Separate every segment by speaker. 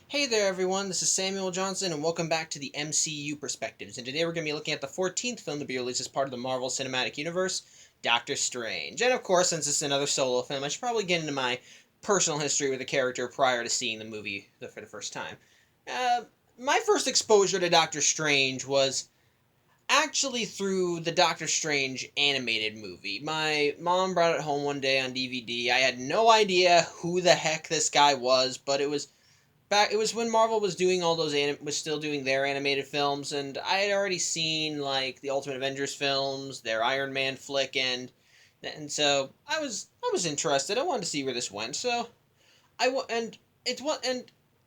Speaker 1: Hey there everyone, this is Samuel Johnson and welcome back to the MCU Perspectives, and today we're going to be looking at the 14th film to be released as part of the Marvel Cinematic Universe, Doctor Strange. And of course, since it's another solo film, I should probably get into my personal history with the character prior to seeing the movie for the first time. Uh, my first exposure to Doctor Strange was actually through the Doctor Strange animated movie. My mom brought it home one day on DVD. I had no idea who the heck this guy was, but it was when Marvel was doing all those was still doing their animated films, and I had already seen like the Ultimate Avengers films, their Iron Man flick, and so I was interested. I wanted to see where this went. So and it's what and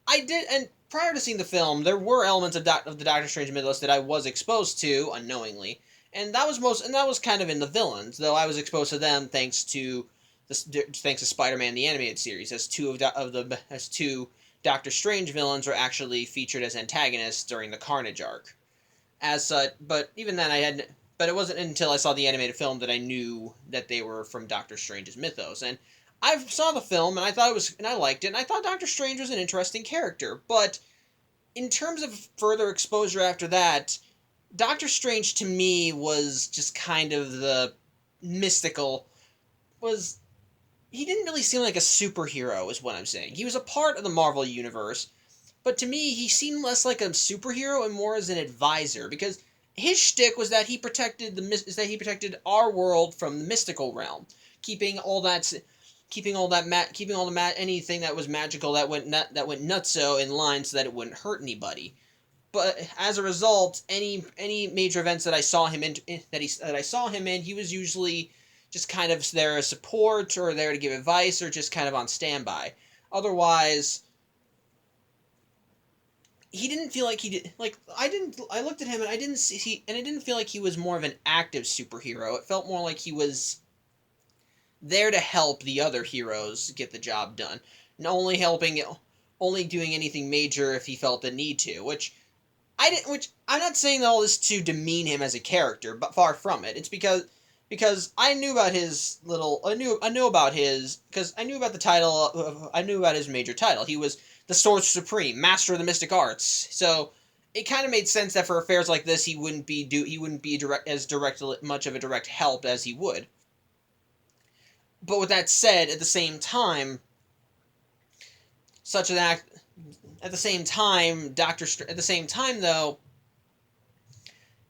Speaker 1: I did. And prior to seeing the film, there were elements of the Doctor Strange mythos that I was exposed to unknowingly, and that was kind of in the villains, though I was exposed to them thanks to Spider-Man the animated series, as two Doctor Strange villains were actually featured as antagonists during the Carnage arc. As such, but even then, But it wasn't until I saw the animated film that I knew that they were from Doctor Strange's mythos. And I saw the film and I liked it, and I thought Doctor Strange was an interesting character. But in terms of further exposure after that, Doctor Strange to me was just kind of the mystical was he didn't really seem like a superhero, is what I'm saying. He was a part of the Marvel universe, but to me, he seemed less like a superhero and more as an advisor, because his shtick was that he protected our world from the mystical realm, keeping all that anything that was magical that went nutso in line so that it wouldn't hurt anybody. But as a result, any major events that I saw him in that I saw him in, he was usually just kind of there as support or there to give advice or just kind of on standby. Otherwise, he didn't feel like he did like I looked at him and I didn't feel like he was more of an active superhero. It felt more like he was there to help the other heroes get the job done, and only doing anything major if he felt the need to, which I'm not saying all this to demean him as a character, but far from it. It's because I knew about I knew about his because I knew about the title. I knew about his major title. He was the Sorcerer Supreme, Master of the Mystic Arts. So it kind of made sense that for affairs like this, he wouldn't be much of a direct help as he would. But with that said, at the same time, such an act. At the same time, At the same time, though,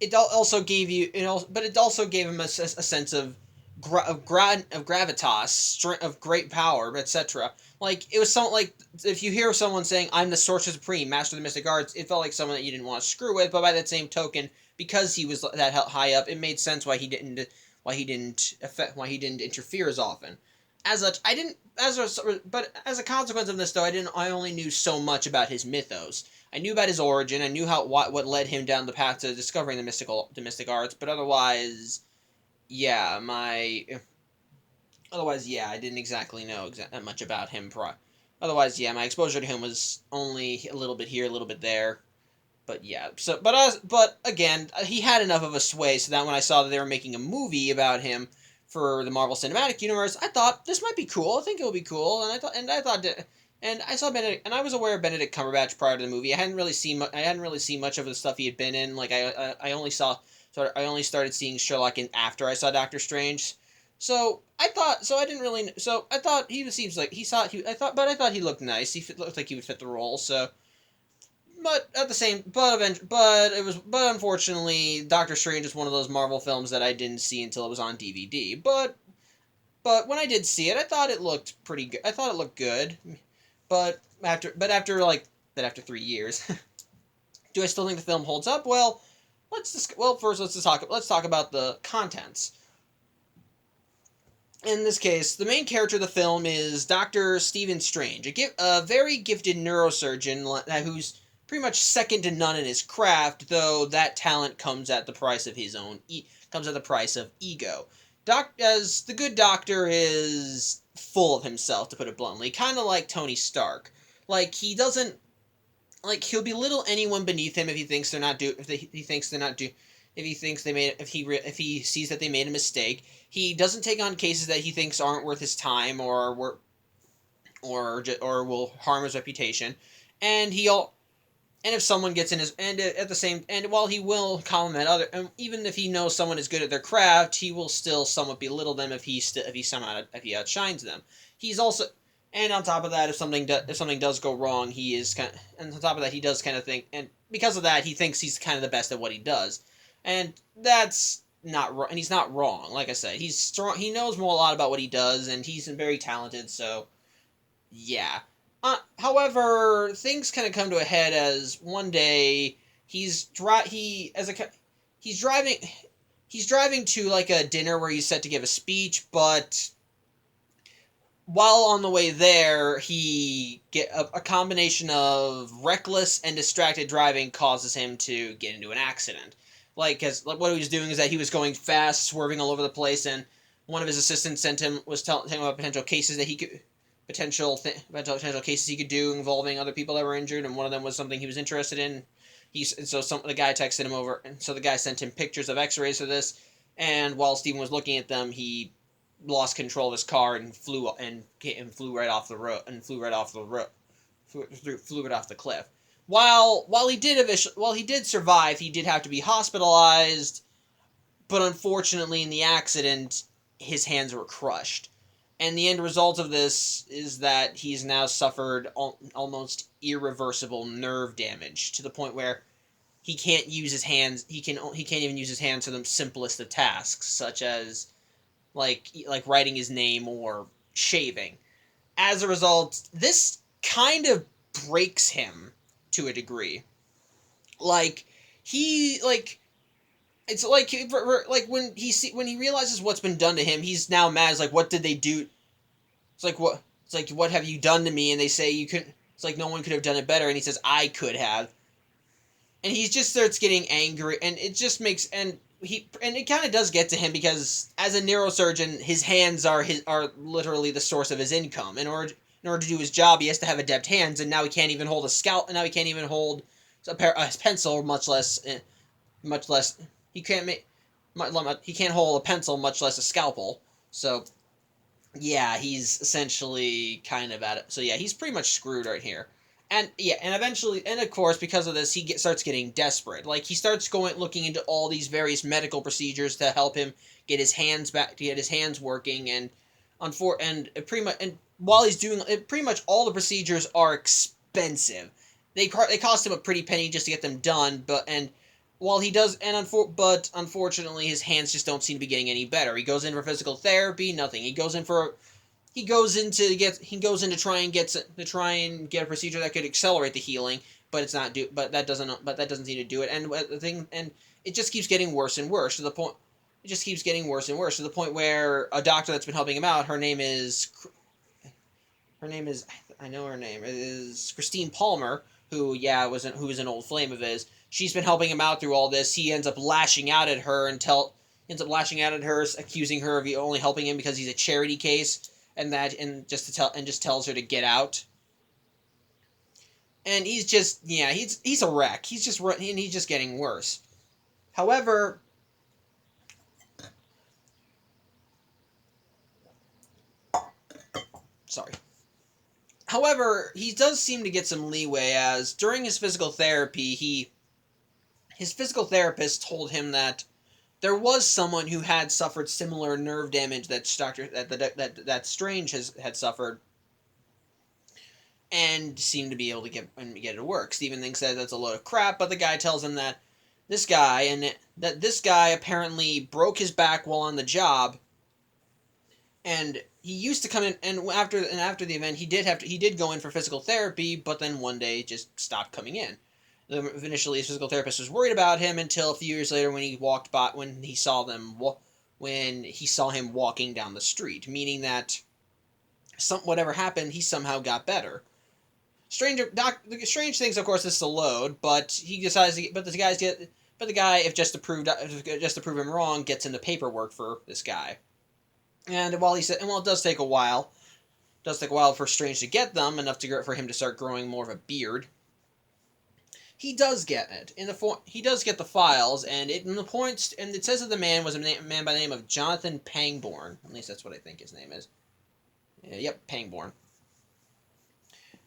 Speaker 1: it also gave him a sense of gravitas, of great power, etc. Like it was something like if you hear someone saying, "I'm the Sorcerer Supreme, Master of the Mystic Arts," it felt like someone that you didn't want to screw with. But by that same token, because he was that high up, it made sense why he didn't interfere as often. As such, I didn't. But as a consequence of this, though, I didn't. I only knew so much about his mythos. I knew about his origin. I knew what led him down the path to discovering the mystic arts. But yeah, my otherwise, yeah, I didn't exactly know that much about him. Otherwise, yeah, my exposure to him was only a little bit here, a little bit there. But yeah, but again, he had enough of a sway so that when I saw that they were making a movie about him for the Marvel Cinematic Universe, I thought this might be cool. I think it would be cool, and I thought and I saw Benedict, and I was aware of Benedict Cumberbatch prior to the movie. I hadn't really seen much of the stuff he had been in. Like I only started seeing Sherlock after I saw Doctor Strange. So I didn't really. So I thought seems like he saw he. I thought, but I thought he looked nice. Looked like he would fit the role. So but at the same, but unfortunately, Doctor Strange is one of those Marvel films that I didn't see until it was on DVD. But when I did see it, I thought it looked pretty good. I thought it looked good. But after 3 years, do I still think the film holds up? Well, first let's talk about the contents. In this case, the main character of the film is Dr. Stephen Strange, a very gifted neurosurgeon who's pretty much second to none in his craft, though that talent comes at the price of ego. As the good doctor is full of himself, to put it bluntly, kind of like Tony Stark. Like he doesn't he'll belittle anyone beneath him if he thinks they're not do if he thinks they're not do if he thinks they made if he sees that they made a mistake. He doesn't take on cases that he thinks aren't worth his time or will harm his reputation. and and if someone gets in his and at the same and while he will compliment other, and even if he knows someone is good at their craft, he will still somewhat belittle them if if he outshines them. He's also, and on top of that, if something does go wrong, he is kind of, and on top of that, he does kind of think, and because of that, he thinks he's kind of the best at what he does, and that's not and he's not wrong. Like I said, he's strong. He knows more a lot about what he does, and he's very talented. So yeah. However, things kind of come to a head as one day he's driving to like a dinner where he's set to give a speech, but while on the way there, he get a combination of reckless and distracted driving causes him to get into an accident. Cause what he was doing is that he was going fast, swerving all over the place, and one of his assistants was telling him about potential cases that he could potential cases he could do involving other people that were injured, and one of them was something he was interested in. The guy texted him over, and so the guy sent him pictures of X-rays for this. And while Steven was looking at them, he lost control of his car and flew right off the road and flew right off the cliff. While he did survive, he did have to be hospitalized, but unfortunately in the accident his hands were crushed. And the end result of this is that he's now suffered almost irreversible nerve damage to the point where he can't use his hands. He can't even use his hands for the simplest of tasks, such as like writing his name or shaving. As a result, this kind of breaks him to a degree. Like he like it's when he realizes what's been done to him, he's now mad. It's like, what did they do? It's like, what have you done to me? And they say you couldn't. It's like no one could have done it better. And he says, I could have. And he just starts getting angry, and it just makes and it kind of does get to him because as a neurosurgeon, his hands are literally the source of his income. In order to do his job, he has to have adept hands, and now he can't even hold a scalpel. And now he can't even hold a pencil, much less he can't make he can't hold a pencil, much less a scalpel. So yeah, he's essentially kind of at it. So yeah, he's pretty much screwed right here. And yeah, and eventually, and of course, because of this, starts getting desperate. Like he starts looking into all these various medical procedures to help him get his hands back, to get his hands working, and while he's doing it, pretty much all the procedures are expensive. They cost him a pretty penny just to get them done, while he does, but unfortunately, his hands just don't seem to be getting any better. He goes in for physical therapy, nothing. He goes in to try and get a procedure that could accelerate the healing, but that doesn't seem to do it. And it just keeps getting worse and worse to the point. It just keeps getting worse and worse to the point where a doctor that's been helping him out, her name is I know her name is Christine Palmer, who was an old flame of his. She's been helping him out through all this. He ends up lashing out at her, accusing her of only helping him because he's a charity case, and just tells her to get out. And he's a wreck. He's just getting worse. However, sorry. However, he does seem to get some leeway, as during his physical therapy, his physical therapist told him that there was someone who had suffered similar nerve damage that Strange had suffered, and seemed to be able to get it to work. Steven thinks that that's a load of crap, but the guy tells him that this guy apparently broke his back while on the job, and he used to come in, and after the event, he did go in for physical therapy, but then one day just stopped coming in. Initially, his physical therapist was worried about him until a few years later when he saw him walking down the street, meaning that whatever happened, he somehow got better. Strange thinks, of course, this is a load, but he decides the guy, if just to prove him wrong, gets in the paperwork for this guy. And while it does take a while for Strange to get them, for him to start growing more of a beard, he does get it. He does get the files, and it says that the man was a man by the name of Jonathan Pangborn. At least that's what I think his name is. Yep, Pangborn.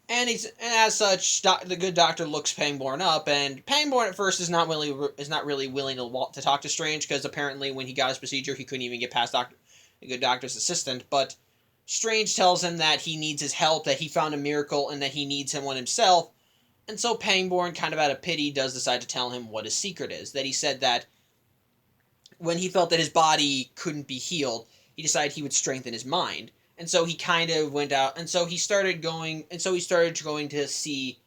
Speaker 1: And as such, the good doctor looks Pangborn up, and Pangborn at first is not really willing to talk to Strange, because apparently when he got his procedure, he couldn't even get past the good doctor's assistant. But Strange tells him that he needs his help, that he found a miracle, and that he needs him one himself. And so Pangborn, kind of out of pity, does decide to tell him what his secret is. That he said that when he felt that his body couldn't be healed, he decided he would strengthen his mind. And so he kind of went out, and so he started going to see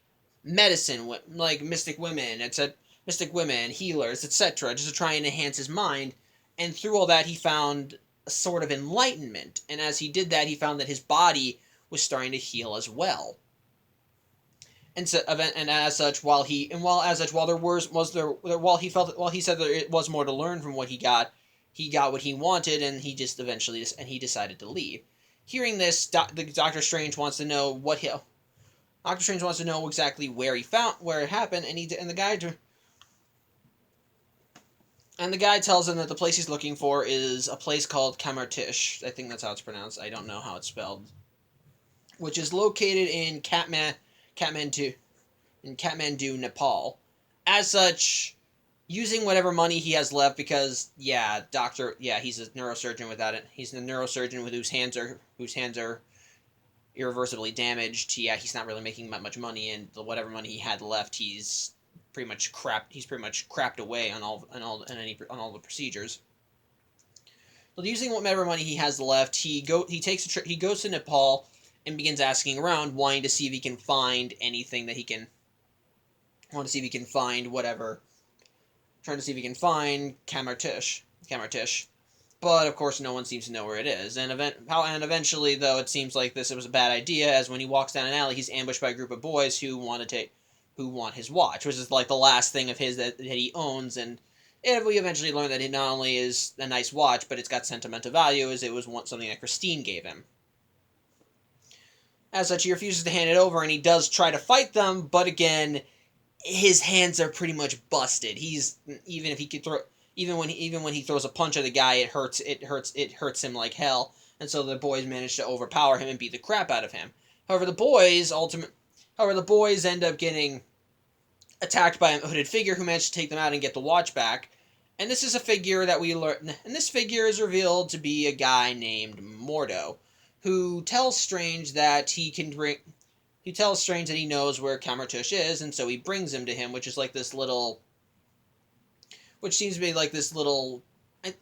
Speaker 1: medicine, like mystic women, etc., mystic women, healers, etc., just to try and enhance his mind. And through all that, he found a sort of enlightenment. And as he did that, he found that his body was starting to heal as well. And so, and as such, while he said that it was more to learn from what he got what he wanted, and he decided to leave. Hearing this, Doctor Strange wants to know Doctor Strange wants to know exactly where it happened, and the guy tells him that the place he's looking for is a place called Kamartish. I think that's how it's pronounced. I don't know how it's spelled. Which is located in Kathmandu, Nepal. As such, using whatever money he has left, because he's a neurosurgeon without it. He's a neurosurgeon whose hands are irreversibly damaged. He's not really making much money, and whatever money he had left, he's pretty much crapped away on all the procedures. So using whatever money he has left, he goes to Nepal and begins asking around, wanting to see if he can find anything that he can. Want to see if he can find whatever. Trying to see if he can find Kamartish. But of course, no one seems to know where it is. And eventually, though, it seems like it was a bad idea, as when he walks down an alley, he's ambushed by a group of boys who want his watch, which is like the last thing of his that he owns. And we eventually learn that it not only is a nice watch, but it's got sentimental value, as it was something that Christine gave him. As such, he refuses to hand it over, and he does try to fight them, but again, his hands are pretty much busted. Even when he throws a punch at the guy, it hurts him like hell. And so the boys manage to overpower him and beat the crap out of him. However, the boys end up getting attacked by a hooded figure who managed to take them out and get the watch back. And this is a figure that we learn, and this figure is revealed to be a guy named Mordo, who tells Strange that he knows where Kamartush is, and so he brings him to him, which seems to be like this little. I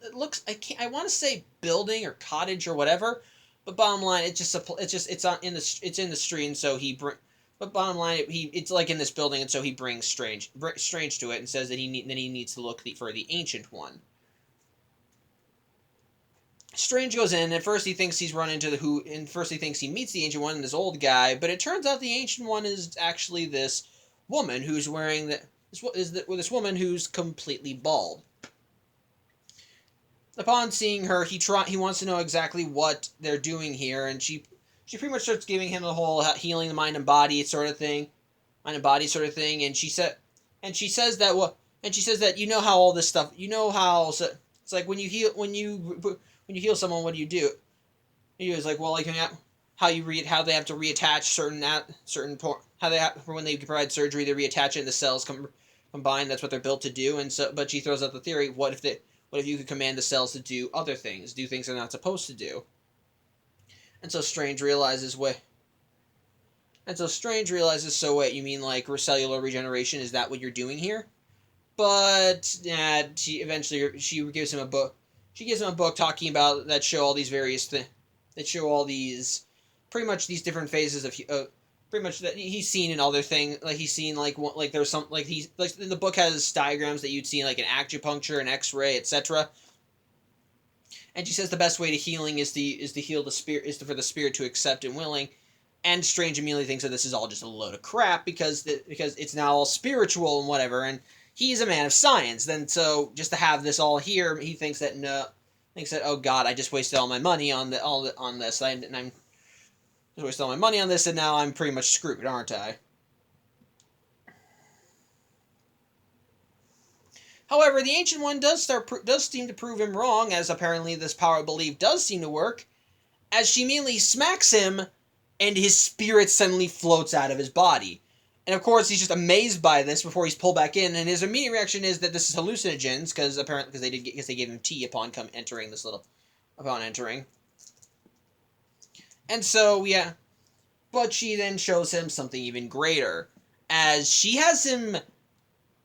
Speaker 1: want to say building or cottage or whatever, but bottom line, it's in the street, and so But bottom line, it's like in this building, and so he brings Strange to it, and says that he needs to look for the Ancient One. Strange goes in, and first he thinks he meets the Ancient One, this old guy, but it turns out the Ancient One is actually this woman who's wearing this woman who's completely bald. Upon seeing her, he wants to know exactly what they're doing here, and she pretty much starts giving him the whole healing the mind and body sort of thing, and she says that you know how all this stuff, it's like when you heal someone, what do you do? He was like, well, like how they have to reattach when they provide surgery, they reattach it and the cells combine. That's what they're built to do. And so, but she throws out the theory: what if you could command the cells to do other things, do things they're not supposed to do? And so Strange realizes, so wait, you mean like cellular regeneration? Is that what you're doing here? But yeah, she gives him a book. She gives him a book talking about that show all these pretty much these different phases of pretty much that he's seen in other things. Like he's seen like there's some like the book has diagrams that you'd see like an acupuncture, an X-ray, etc. And she says the best way to healing is to heal the spirit, for the spirit to accept and willing. And Strange immediately thinks that this is all just a load of crap because it's now all spiritual and whatever. And he's a man of science. Then so just to have this all here, he thinks that oh God, I just wasted all my money on this. I'm just wasted all my money on this, and now I'm pretty much screwed, aren't I? However, the Ancient One does seem to prove him wrong, as apparently this power of belief does seem to work, as she immediately smacks him and his spirit suddenly floats out of his body. And of course, he's just amazed by this before he's pulled back in, and his immediate reaction is that this is hallucinogens, because apparently because they gave him tea upon entering. And so yeah, but she then shows him something even greater, as she has him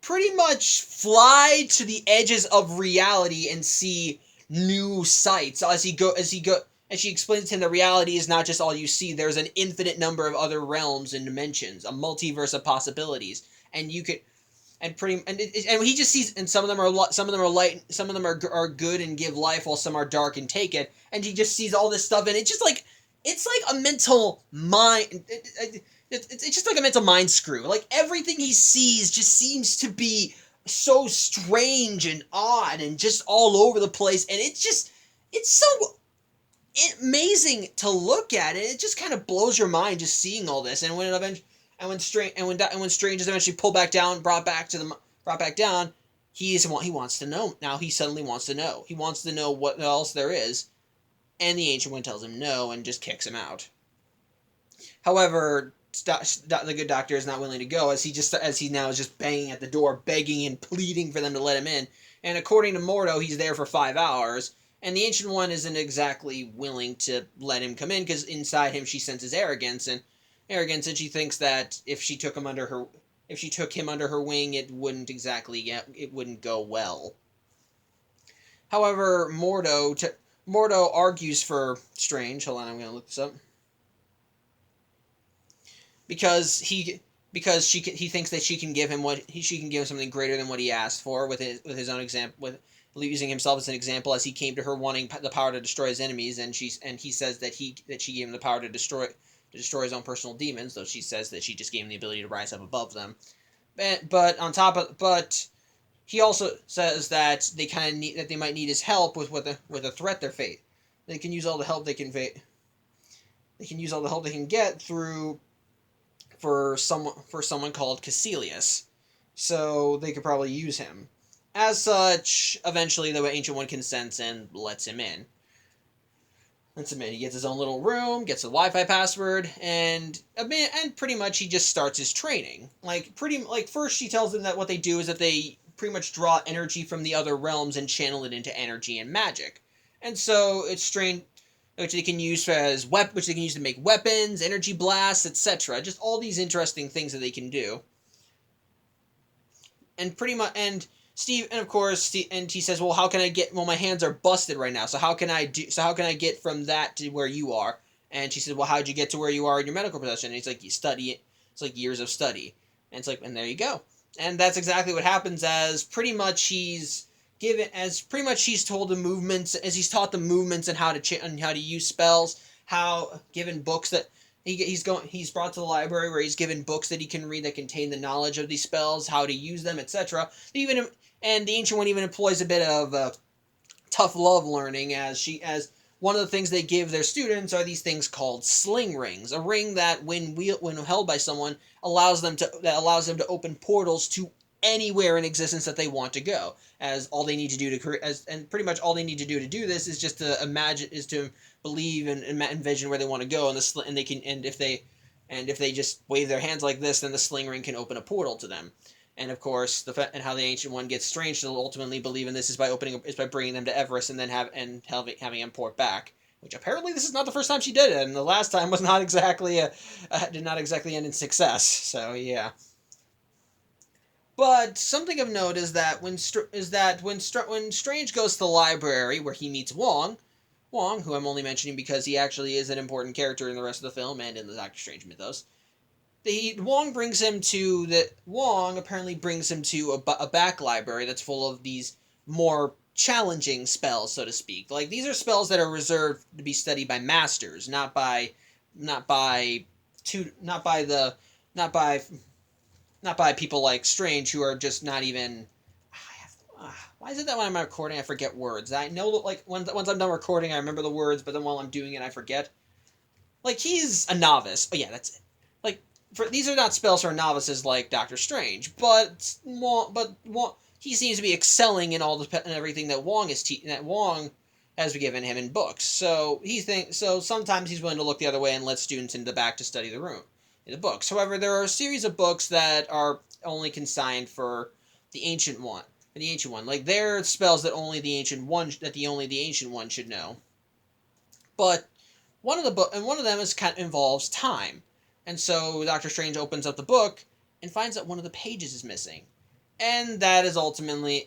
Speaker 1: pretty much fly to the edges of reality and see new sights as she explains to him that reality is not just all you see. There's an infinite number of other realms and dimensions, a multiverse of possibilities, and you could and he just sees, and some of them are light, some of them are good and give life, while some are dark and take it, and he just sees all this stuff, and it's like a mental mind. It's just like a mental mind screw. Like, everything he sees just seems to be so strange and odd and just all over the place, and it's so amazing to look at it. It just kind of blows your mind just seeing all this. And when Strange is eventually brought back down, he wants to know. Now he suddenly wants to know. He wants to know what else there is, and the Ancient One tells him no and just kicks him out. However, the good doctor is not willing to go, as he now is just banging at the door, begging and pleading for them to let him in. And according to Mordo, he's there for 5 hours, and the Ancient One isn't exactly willing to let him come in, because inside him she senses arrogance, and she thinks that if she took him under her wing, it wouldn't go well. However, Mordo argues for Strange. Hold on, I'm going to look this up. Because he thinks that she can give him something greater than what he asked for, with his own example, with using himself as an example, as he came to her wanting the power to destroy his enemies, and he says that she gave him the power to destroy his own personal demons, though she says that she just gave him the ability to rise up above them. But he also says that they might need his help with a threat they're facing. They can use all the help they can get for someone called Caecilius, so they could probably use him. As such, eventually the Ancient One consents and lets him in. He gets his own little room, gets a Wi-Fi password, and pretty much he just starts his training. First she tells him that what they do is that they pretty much draw energy from the other realms and channel it into energy and magic. And so it's Strange, which they can use to make weapons, energy blasts, etc. Just all these interesting things that they can do. And he says, "Well, how can I get? Well, my hands are busted right now. So how can I get from that to where you are?" And she said, "Well, how'd you get to where you are in your medical profession?" And he's like, "You study it. It's like years of study." And it's like, and there you go. And that's exactly what happens, as pretty much he's told the movements, as he's taught the movements and how to use spells, given books that he's brought to the library, where he's given books that he can read that contain the knowledge of these spells, how to use them, etc. And the Ancient One even employs a bit of tough love learning, as one of the things they give their students are these things called sling rings. A ring that, when held by someone, allows them to open portals to anywhere in existence that they want to go. As all they need to do pretty much all they need to do this is just to believe and envision where they want to go, and if they just wave their hands like this, then the sling ring can open a portal to them. And of course, how the Ancient One gets Strange to ultimately believe in this is by bringing them to Everest and then having him port back. Which apparently this is not the first time she did it, and the last time was not exactly did not exactly end in success. So yeah. But something of note is that when Strange goes to the library where he meets Wong, who I'm only mentioning because he actually is an important character in the rest of the film and in the Doctor Strange mythos. Wong apparently brings him to a back library that's full of these more challenging spells, so to speak. Like, these are spells that are reserved to be studied by masters, not by people like Strange, who are just not even. Why is it that when I'm recording I forget words? I know, like, once I'm done recording I remember the words, but then while I'm doing it I forget. Like, he's a novice. Oh yeah, that's it. Like, these are not spells for novices like Doctor Strange, but he seems to be excelling in everything that Wong as we given him in books. So sometimes he's willing to look the other way and let students in the back to study the books. However, there are a series of books that are only consigned for the ancient one. The ancient one, like they're spells that only the ancient one should know. But one of them involves time, and so Doctor Strange opens up the book and finds that one of the pages is missing, and that's ultimately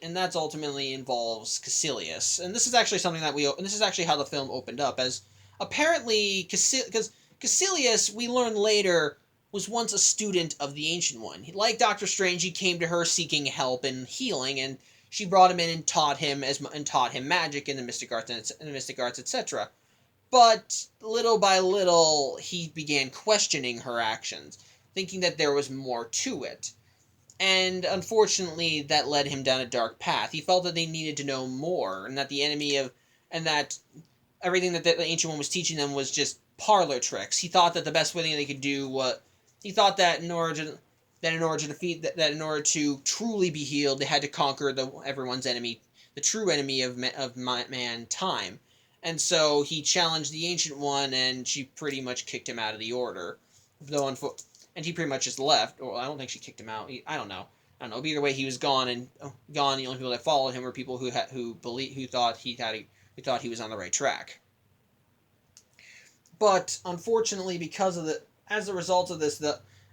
Speaker 1: involves Caecilius. And this is actually something and this is actually how the film opened up, as apparently because Caecilius, we learn later, was once a student of the Ancient One. Like Doctor Strange, he came to her seeking help and healing, and she brought him in and taught him magic and the mystic arts, etc. But little by little, he began questioning her actions, thinking that there was more to it. And unfortunately, that led him down a dark path. He felt that they needed to know more, and that everything that the Ancient One was teaching them was just parlor tricks. He thought that the best thing they could do was, he thought that in order to truly be healed, they had to conquer everyone's enemy, the true enemy of man, time. And so he challenged the Ancient One, and she pretty much kicked him out of the Order. And he pretty much just left. Or I don't think she kicked him out. I don't know. But either way, he was gone, and gone. The only people that followed him were people who thought he was on the right track. But unfortunately, as a result of this,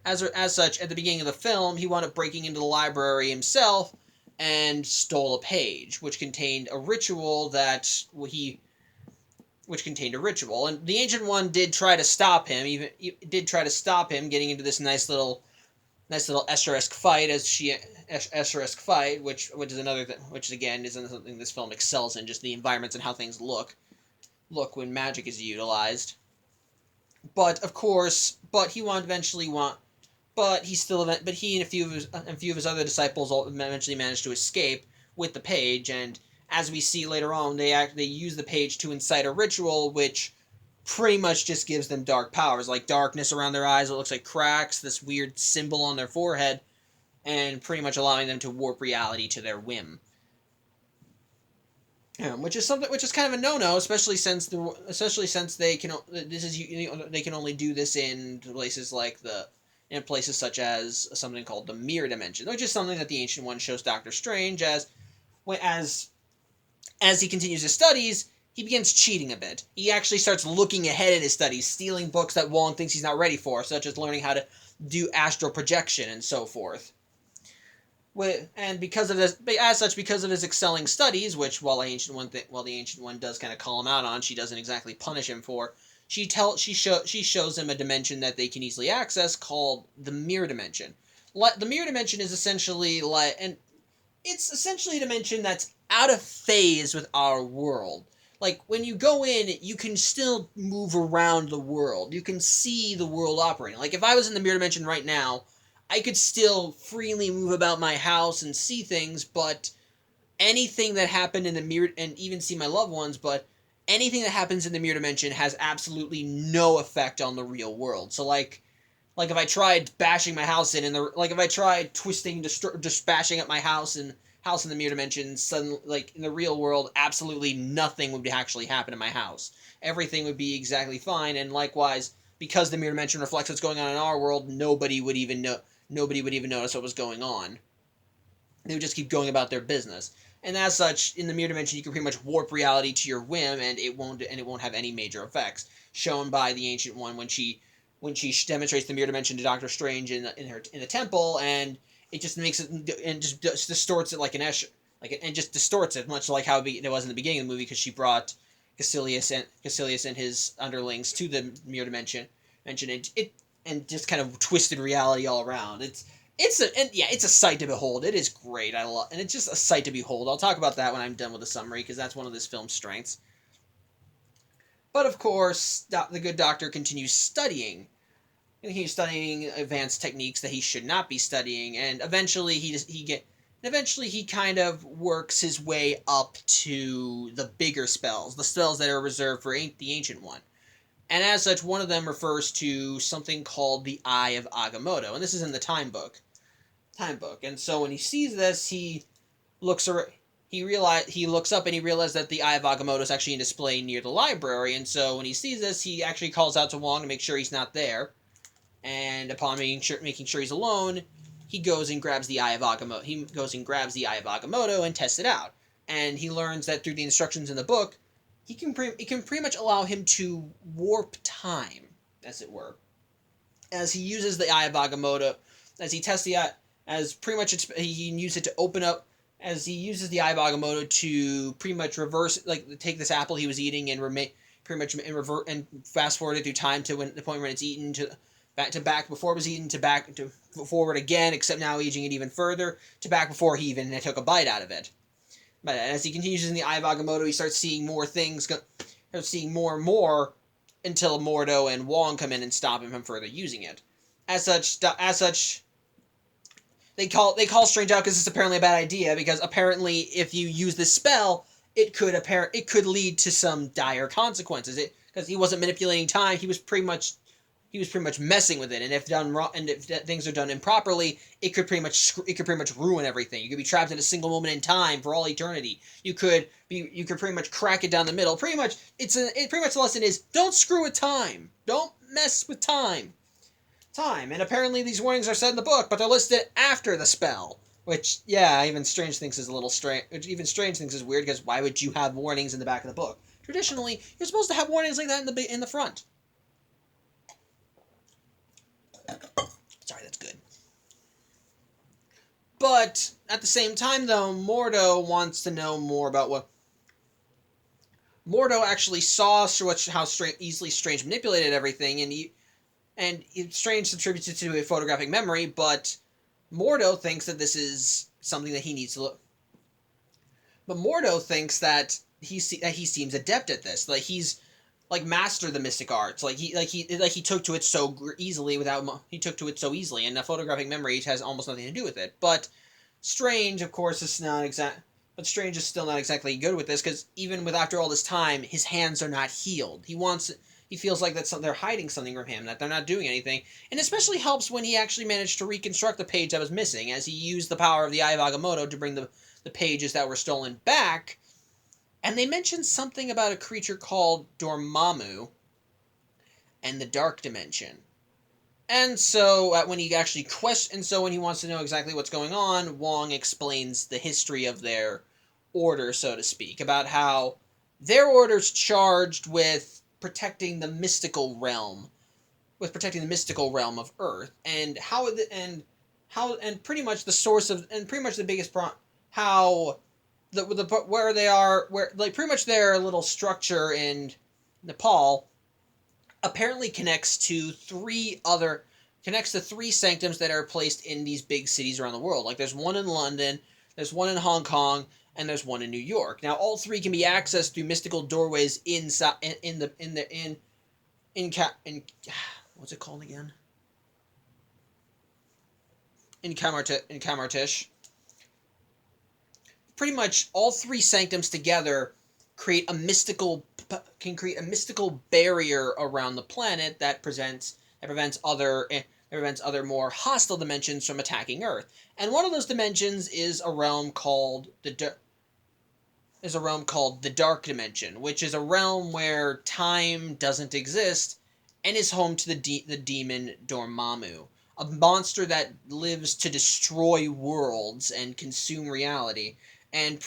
Speaker 1: as such, at the beginning of the film, he wound up breaking into the library himself and stole a page, which contained a ritual, and the Ancient One did try to stop him. Getting into this nice little Escher-esque fight, which is another thing, which again isn't something this film excels in, just the environments and how things look when magic is utilized. But of course, he and a few of his other disciples eventually managed to escape with the page. And as we see later on, they use the page to incite a ritual, which pretty much just gives them dark powers, like darkness around their eyes. It looks like cracks, this weird symbol on their forehead, and pretty much allowing them to warp reality to their whim. Which is kind of a no-no, especially since they can only do this in places such as something called the mirror dimension, which is something that the Ancient One shows Doctor Strange as he continues his studies. He begins cheating a bit. He actually starts looking ahead in his studies, stealing books that Wong thinks he's not ready for, such as learning how to do astral projection and so forth. And because of his excelling studies, which while the Ancient One does kind of call him out on, she doesn't exactly punish him for. She shows him a dimension that they can easily access called the mirror dimension. The mirror dimension is essentially it's essentially a dimension that's out of phase with our world. Like, when you go in, you can still move around the world. You can see the world operating. Like, if I was in the mirror dimension right now, I could still freely move about my house and see things, but anything that happened in the mirror, and even see my loved ones, but anything that happens in the mirror dimension has absolutely no effect on the real world. So, like if I tried bashing my house if I tried twisting, just bashing up my house in the mirror dimension, suddenly, in the real world, absolutely nothing would actually happen in my house. Everything would be exactly fine, and likewise, because the mirror dimension reflects what's going on in our world, nobody would even notice what was going on. They would just keep going about their business. And as such, in the mirror dimension, you can pretty much warp reality to your whim, and it won't have any major effects. Shown by the Ancient One when she demonstrates the mirror dimension to Doctor Strange in the temple, and it just makes it and just distorts it like an Escher, and just distorts it, much like how it was in the beginning of the movie, because she brought Caecilius and his underlings to the mirror dimension, and just kind of twisted reality all around. It's a sight to behold. It is great. And it's just a sight to behold. I'll talk about that when I'm done with the summary, because that's one of this film's strengths. But of course, the good doctor continues studying. And he's studying advanced techniques that he should not be studying, and eventually he kind of works his way up to the bigger spells, the spells that are reserved for the Ancient One. And as such, one of them refers to something called the Eye of Agamotto, and this is in the Time book. And so when he sees this, he he looks up and he realizes that the Eye of Agamotto is actually in display near the library, and so when he sees this, he actually calls out to Wong to make sure he's not there. And upon making sure he's alone, he goes and grabs the Eye of Agamotto. He goes and grabs the Eye of Agamotto and tests it out. And he learns that through the instructions in the book, it can pretty much allow him to warp time, as it were, as he uses the Eye of Agamotto, as he tests the eye, as pretty much he can use it to open up. As he uses the Eye of Agamotto to pretty much reverse, like take this apple he was eating and pretty much revert and fast forward it through time to the point when it's eaten to back before it was eaten to back to forward again, except now aging it even further to back before he even took a bite out of it. But as he continues using the Eye of Agamotto, he starts seeing more things, starts seeing more and more until Mordo and Wong come in and stop him from further using it. As such. They call Strange out because it's apparently a bad idea, because apparently if you use this spell, it could lead to some dire consequences. Because he wasn't manipulating time, he was pretty much messing with it, and if done wrong, and if things are done improperly, it could pretty much ruin everything. You could be trapped in a single moment in time for all eternity. You could pretty much crack it down the middle. Pretty much the lesson is don't screw with time. Don't mess with time. And apparently these warnings are said in the book, but they're listed after the spell. Which, yeah, even Strange thinks is a little strange. Even Strange thinks is weird, because why would you have warnings in the back of the book? Traditionally, you're supposed to have warnings like that in the front. Sorry, that's good. But at the same time, though, Mordo wants to know more about what. Mordo actually saw how easily Strange manipulated everything, and Strange attributes it to a photographic memory, but Mordo thinks that this is something that he needs to look. But Mordo thinks that he seems adept at this, like he's mastered the mystic arts, he took to it so easily, and the photographic memory has almost nothing to do with it. But Strange, of course, is not exact. But Strange is still not exactly good with this, because even after all this time, his hands are not healed. He feels like they're hiding something from him, that they're not doing anything. And especially helps when he actually managed to reconstruct the page that was missing, as he used the power of the Eye of Agamotto to bring the pages that were stolen back. And they mentioned something about a creature called Dormammu and the Dark Dimension. And so when he wants to know exactly what's going on, Wong explains the history of their order, so to speak, about how their order's charged with protecting the mystical realm of Earth, and pretty much the source of, and pretty much the biggest problem, how where they are, where pretty much their little structure in Nepal apparently connects to three sanctums that are placed in these big cities around the world. Like there's one in London, there's one in Hong Kong, and there's one in New York. Now all three can be accessed through mystical doorways inside what's it called again? In Kamartish. Pretty much all three sanctums together create a mystical barrier around the planet that prevents other more hostile dimensions from attacking Earth. And one of those dimensions is a realm called the Dark Dimension, which is a realm where time doesn't exist and is home to the demon Dormammu, a monster that lives to destroy worlds and consume reality, and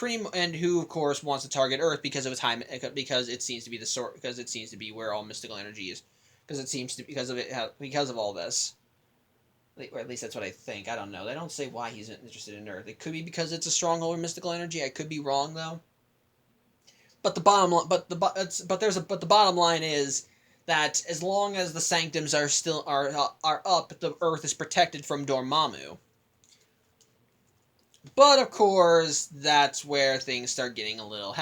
Speaker 1: who of course wants to target Earth because it seems to be where all mystical energy is, because of all this. Or at least that's what I think. I don't know. They don't say why he's interested in Earth. It could be because it's a stronghold of mystical energy. I could be wrong though. But the bottom line is that as long as the sanctums are up, the Earth is protected from Dormammu. But of course, that's where things get a little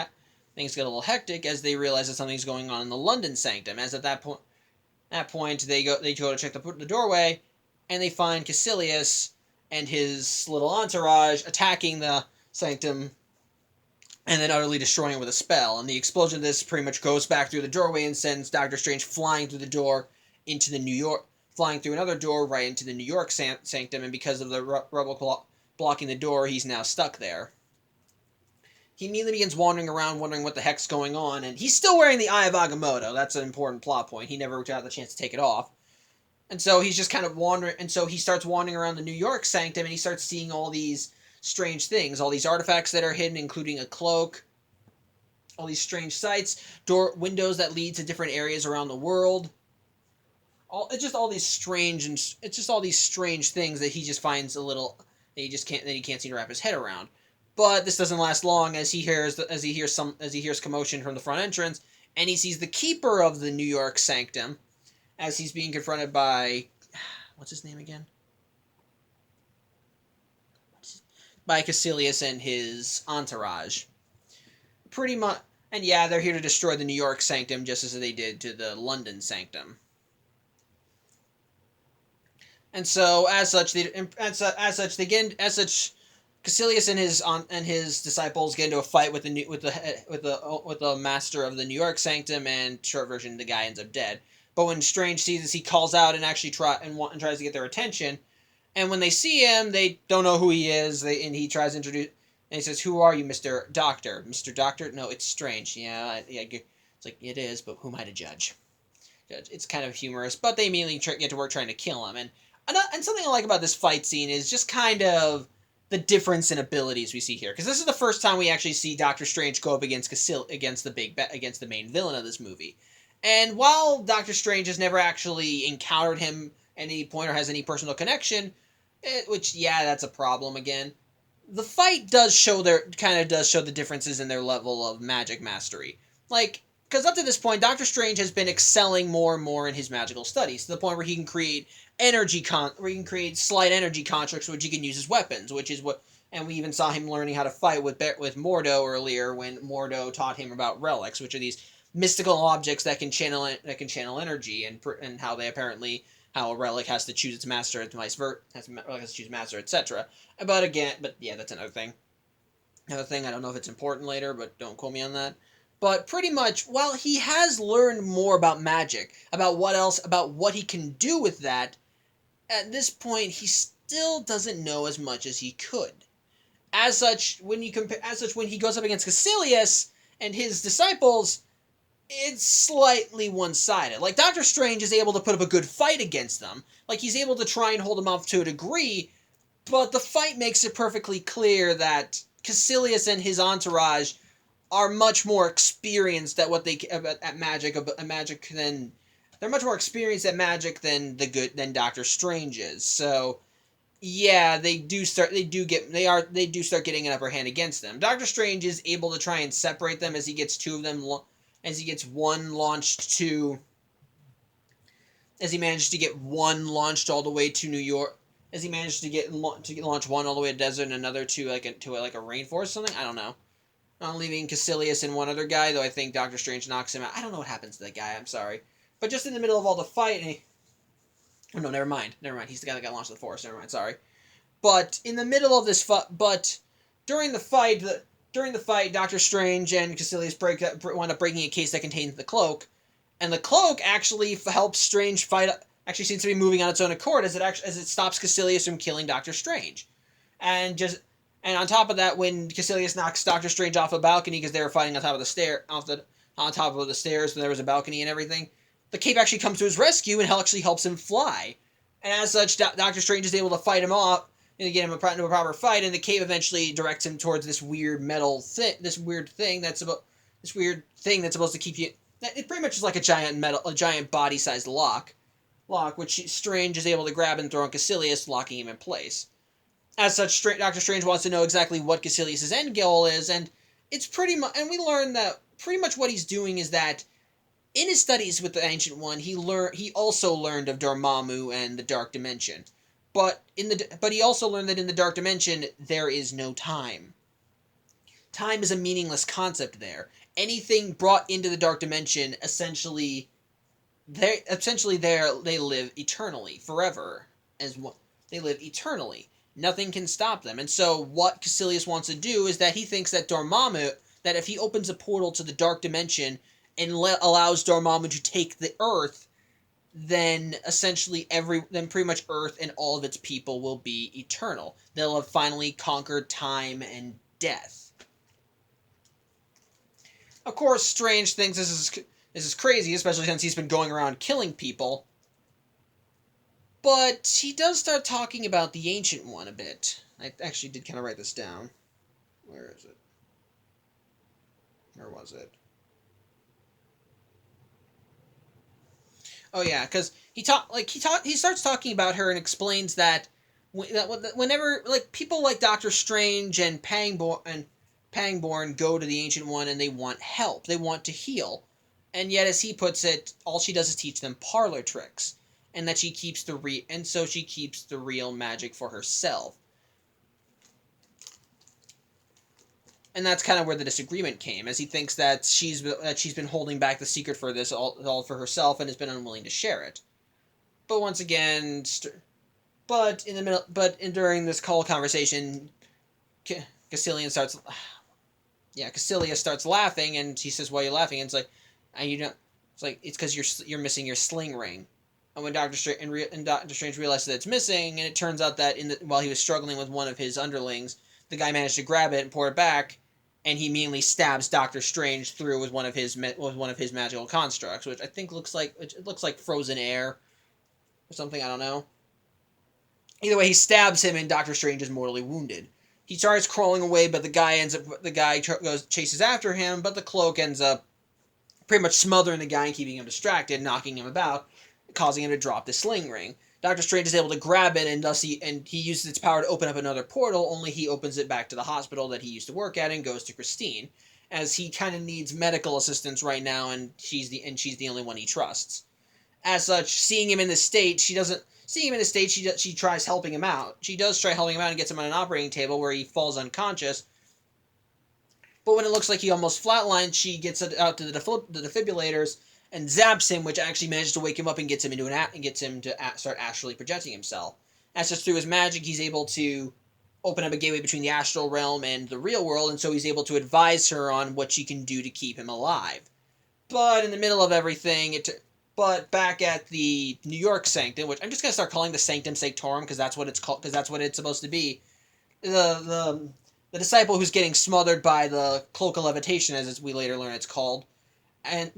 Speaker 1: hectic, as they realize that something's going on in the London sanctum. As at that point, they go to check the doorway, and they find Caecilius and his little entourage attacking the sanctum, and then utterly destroying it with a spell. And the explosion of this pretty much goes back through the doorway and sends Doctor Strange flying through the door flying through another door right into the New York sanctum. And because of the rubble blocking the door, he's now stuck there. he immediately begins wandering around, wondering what the heck's going on, and he's still wearing the Eye of Agamotto. That's an important plot point. He never got the chance to take it off. And so he's just kind of wandering, and so he starts wandering around the New York Sanctum, and he starts seeing all these strange things, all these artifacts that are hidden, including a cloak, all these strange sights, windows that lead to different areas around the world. It's just all these strange, and it's just all these strange things that he just finds a little, that he can't seem to wrap his head around. But this doesn't last long, as he hears commotion from the front entrance, and he sees the keeper of the New York Sanctum, as he's being confronted by, what's his name again? By Caecilius and his entourage. Pretty much, and yeah, they're here to destroy the New York Sanctum just as they did to the London Sanctum. And so, as such, Caecilius and his disciples get into a fight with the master of the New York Sanctum, and short version, the guy ends up dead. But when Strange sees this, he calls out and actually tries to get their attention. And when they see him, they don't know who he is. And he tries to introduce, and he says, "Who are you, Mr. Doctor? Mr. Doctor? No, it's Strange. Yeah. It's like, it is, but who am I to judge?" It's kind of humorous, but they immediately get to work trying to kill him. And something I like about this fight scene is just kind of the difference in abilities we see here, because this is the first time we actually see Doctor Strange go up against the main villain of this movie. And while Doctor Strange has never actually encountered him at any point or has any personal connection, which, yeah, that's a problem again, the fight does show the differences in their level of magic mastery. Like, because up to this point, Doctor Strange has been excelling more and more in his magical studies, to the point where he can create slight energy constructs which he can use as weapons, which is what, and we even saw him learning how to fight with Mordo earlier, when Mordo taught him about relics, which are these mystical objects that can channel energy, and how a relic has to choose its master, and vice versa, has to choose master, etc. But yeah, that's another thing. I don't know if it's important later, but don't quote me on that. But pretty much, while he has learned more about magic, about what he can do with that, at this point he still doesn't know as much as he could. As such, when he goes up against Caecilius and his disciples, it's slightly one-sided. Like, Doctor Strange is able to put up a good fight against them. Like, he's able to try and hold them off to a degree, but the fight makes it perfectly clear that Caecilius and his entourage are much more experienced at magic than they're much more experienced at magic than Doctor Strange is. So yeah, they do start getting an upper hand against them. Doctor Strange is able to try and separate them as he gets as he managed to get one launched all the way to New York. As he managed to launch one all the way to desert and another to a rainforest or something. I don't know. I'm leaving Caecilius and one other guy, though I think Doctor Strange knocks him out. I don't know what happens to that guy, I'm sorry. But just in the middle of all the fight, oh no, never mind. He's the guy that got launched to the forest, never mind, sorry. But in the middle of this during the fight, Doctor Strange and Caecilius wind up breaking a case that contains the cloak, and the cloak actually helps Strange fight, actually seems to be moving on its own accord as it stops Caecilius from killing Doctor Strange. And on top of that, when Caecilius knocks Doctor Strange off a balcony because they were fighting on top of the stairs, when there was a balcony and everything, the cape actually comes to his rescue and actually helps him fly. And as such, Doctor Strange is able to fight him off and get him into a proper fight, and the cape eventually directs him towards this weird thing that's supposed to keep you. It pretty much is like a giant body-sized lock, which Strange is able to grab and throw on Caecilius, locking him in place. As such, Doctor Strange wants to know exactly what Caecilius' end goal is, and we learn that pretty much what he's doing is that in his studies with the Ancient One, he also learned of Dormammu and the Dark Dimension. But he also learned that in the Dark Dimension there is no time. Time is a meaningless concept there. Anything brought into the Dark Dimension essentially they live eternally, forever, they live eternally. Nothing can stop them. And so what Caecilius wants to do is that he thinks that that if he opens a portal to the Dark Dimension and allows Dormammu to take the Earth, then pretty much Earth and all of its people will be eternal. They'll have finally conquered time and death. Of course, Strange thinks this is crazy, especially since he's been going around killing people. But he does start talking about the Ancient One a bit. I actually did kind of write this down. Where is it? Where was it? Oh yeah, because he starts talking about her and explains that whenever like people like Doctor Strange and Pangborn go to the Ancient One and they want help, they want to heal, and yet as he puts it, all she does is teach them parlor tricks, and that she keeps the real magic for herself. And that's kind of where the disagreement came, as he thinks that she's been holding back the secret for this all for herself and has been unwilling to share it. But once again, during this call conversation, Caecilian starts, Caecilia starts laughing, and he says, "Why are you laughing?" And it's like, and you know, it's because you're missing your sling ring. And when Doctor Strange realizes that it's missing, and it turns out that while he was struggling with one of his underlings, the guy managed to grab it and pour it back, and he immediately stabs Doctor Strange through with one of his magical constructs, which I think looks like frozen air or something. I don't know. Either way, he stabs him, and Doctor Strange is mortally wounded. He starts crawling away, but the guy chases after him, but the cloak ends up pretty much smothering the guy and keeping him distracted, knocking him about, causing him to drop the sling ring. Doctor Strange is able to grab it, and he uses its power to open up another portal, only he opens it back to the hospital that he used to work at and goes to Christine, as he kind of needs medical assistance right now, and she's the only one he trusts. As such, seeing him in this state, she tries helping him out. She does try helping him out and gets him on an operating table where he falls unconscious. But when it looks like he almost flatlines, she gets out to the defibrillators and zaps him, which actually manages to wake him up and gets him to start astrally projecting himself. As just through his magic, he's able to open up a gateway between the astral realm and the real world, and so he's able to advise her on what she can do to keep him alive. But in the middle of everything, but back at the New York Sanctum, which I'm just gonna start calling the Sanctum Sanctorum because that's what it's called, because that's what it's supposed to be. The disciple who's getting smothered by the cloak of levitation, as we later learn it's called, and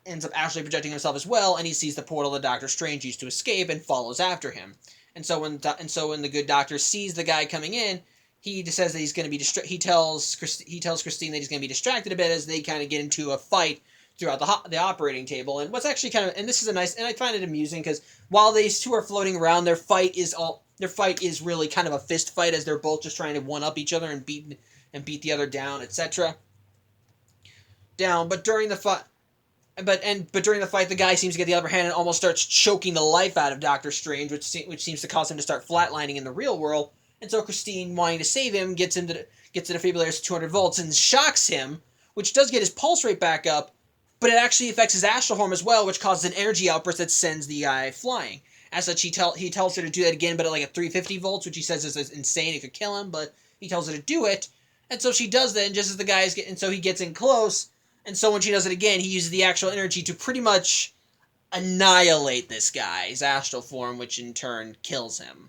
Speaker 1: ends up actually projecting himself as well, and he sees the portal that Doctor Strange used to escape and follows after him. And so when the good doctor sees the guy coming in, he says that he's going to be he tells Christine that he's going to be distracted a bit as they kind of get into a fight throughout the operating table. And what's actually and this is and I find it amusing because while these two are floating around, their fight is really kind of a fist fight, as they're both just trying to one up each other and beat the other down, etc. But during the fight, the guy seems to get the upper hand and almost starts choking the life out of Doctor Strange, which seems to cause him to start flatlining in the real world. And so Christine, wanting to save him, gets the defibrillators to 200 volts and shocks him, which does get his pulse rate back up, but it actually affects his astral form as well, which causes an energy outburst that sends the guy flying. As such, he tells her to do that again, but at like at 350 volts, which he says is insane, it could kill him, but he tells her to do it. And so she does that, and just as the guy is getting, so he gets in close, and so when she does it again, he uses the actual energy to pretty much annihilate this guy's astral form, which in turn kills him.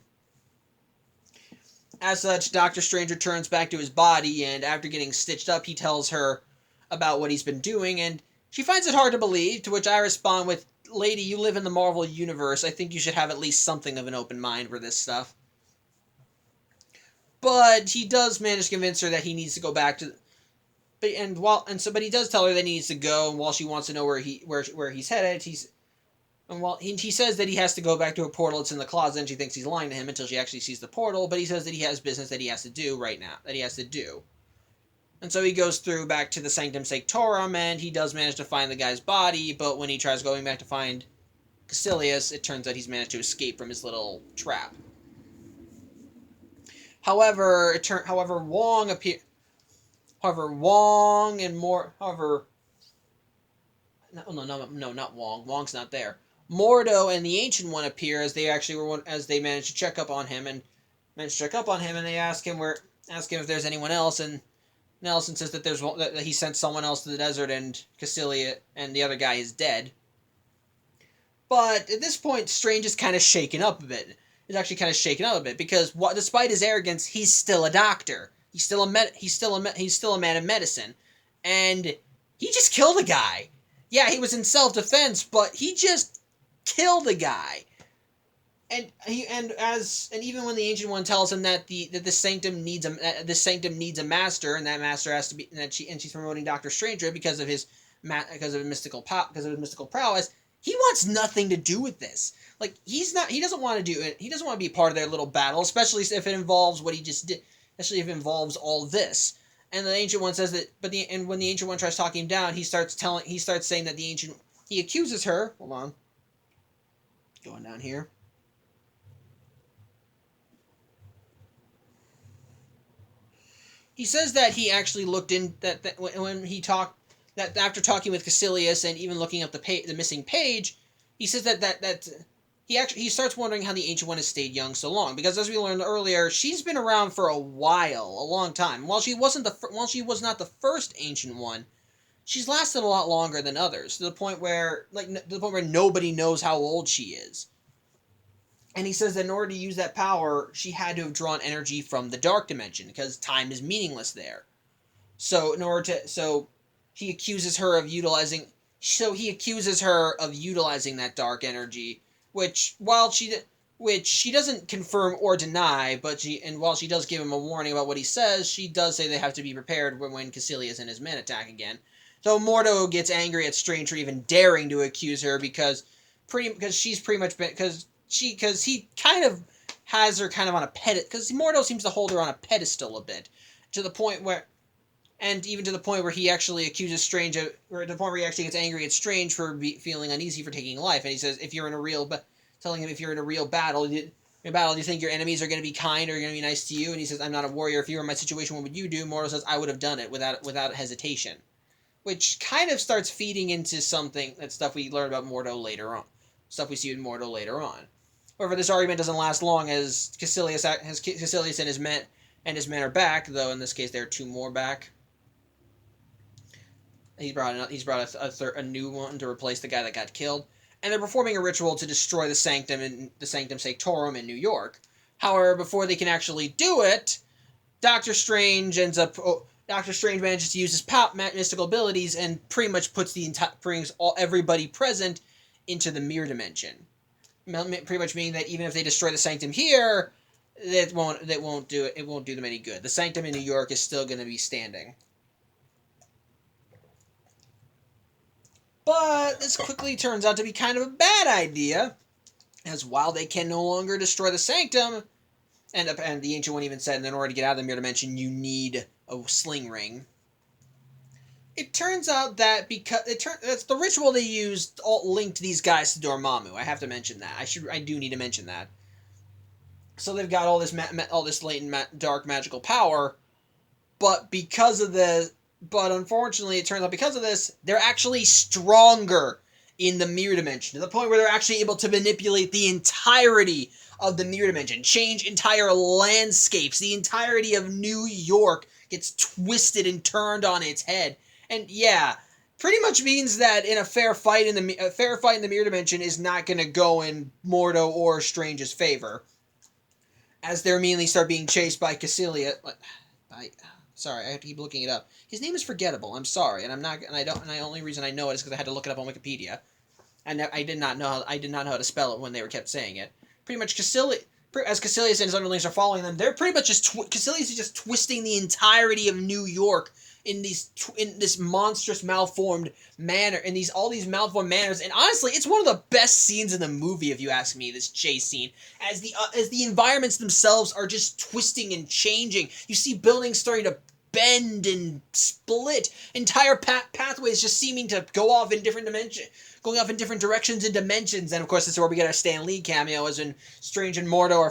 Speaker 1: As such, Doctor Strange returns back to his body, and after getting stitched up, he tells her about what he's been doing, and she finds it hard to believe, to which I respond with, "Lady, you live in the Marvel Universe. I think you should have at least something of an open mind for this stuff." But he does manage to convince her that he needs to go back to... But he does tell her that he needs to go, and while she wants to know where he's headed, he says that he has to go back to a portal that's in the closet, and she thinks he's lying to him until she actually sees the portal, but he says that he has business that he has to do right now, And so he goes through back to the Sanctum Sanctorum, and he does manage to find the guy's body, but when he tries going back to find Caecilius, it turns out he's managed to escape from his little trap. However, Wong appears... However, Wong and more... However... No, not Wong. Wong's not there. Mordo and the Ancient One appear as they manage to check up on him, and they ask him if there's anyone else, and Nelson says that he sent someone else to the desert, and Caecilia and the other guy is dead. But at this point, Strange is kind of shaken up a bit. He's actually kind of shaken up a bit because despite his arrogance, he's still a doctor. He's still a man of medicine, and He just killed a guy. Yeah, he was in self-defense, but he just killed a guy. And even when the Ancient One tells him that the sanctum needs a master, and that master has to be, and she's promoting Doctor Strange because of his mystical prowess. He wants nothing to do with this. Like, he doesn't want to do it. He doesn't want to be part of their little battle, especially if it involves what he just did. Especially if it involves all this. And the Ancient One says that, when the Ancient One tries talking him down, he starts saying that he accuses her. Hold on, going down here. He says that he actually looked in that when he talked that after talking with Caecilius and even looking up the missing page, he says that he starts wondering how the Ancient One has stayed young so long, because as we learned earlier, she's been around for a long time. While she was not the first Ancient One, she's lasted a lot longer than others, to the point where nobody knows how old she is. And he says that in order to use that power, she had to have drawn energy from the dark dimension, because time is meaningless there. So he accuses her of utilizing that dark energy, which she doesn't confirm or deny, while she does give him a warning about what he says, she does say they have to be prepared when Caecilius and his men attack again. So Mordo gets angry at Strange for even daring to accuse her, because he kind of has her kind of on a pedestal, because Mordo seems to hold her on a pedestal a bit, to the point where he actually accuses Strange of, or to the point where he actually gets angry at Strange for feeling uneasy for taking life, and he says, if you're in a real battle, do you think your enemies are going to be kind or going to be nice to you? And he says, I'm not a warrior. If you were in my situation, what would you do? Mordo says, I would have done it without hesitation, which kind of starts feeding into stuff we learn about Mordo later on, stuff we see with Mordo later on. However, this argument doesn't last long, as Caecilius and his men are back, though in this case there are two more back. He's brought a new one to replace the guy that got killed, and they're performing a ritual to destroy the Sanctum Sanctorum in New York. However, before they can actually do it, Doctor Strange manages to use his mystical abilities and pretty much brings everybody present into the mirror dimension. Pretty much meaning that even if they destroy the Sanctum here, it won't do them any good. The Sanctum in New York is still going to be standing. But this quickly turns out to be kind of a bad idea, as while they can no longer destroy the Sanctum, and the Ancient One even said, in order to get out of the mirror dimension, you need a sling ring. It turns out that that's the ritual they used all linked these guys to Dormammu. I have to mention that. I do need to mention that. So they've got all this latent dark magical power, but unfortunately, it turns out because of this, they're actually stronger in the mirror dimension, to the point where they're actually able to manipulate the entirety of the mirror dimension, change entire landscapes. The entirety of New York gets twisted and turned on its head. And yeah, pretty much means that in a fair fight in the mirror dimension is not going to go in Mordo or Strange's favor, as they immediately start being chased by Caecilius. Sorry, I have to keep looking it up. His name is forgettable. I'm sorry, and the only reason I know it is because I had to look it up on Wikipedia, and I did not know how to spell it when they kept saying it. Pretty much as Caecilius and his underlings are following them, they're pretty much Caecilius is just twisting the entirety of New York in this monstrous malformed manner, in all these malformed manners. And honestly, it's one of the best scenes in the movie, if you ask me, this chase scene, as the environments themselves are just twisting and changing. You see buildings starting to bend and split, entire pathways just seeming to go off in different directions and dimensions. And of course, this is where we get our Stan Lee cameo, as when Strange and Mordo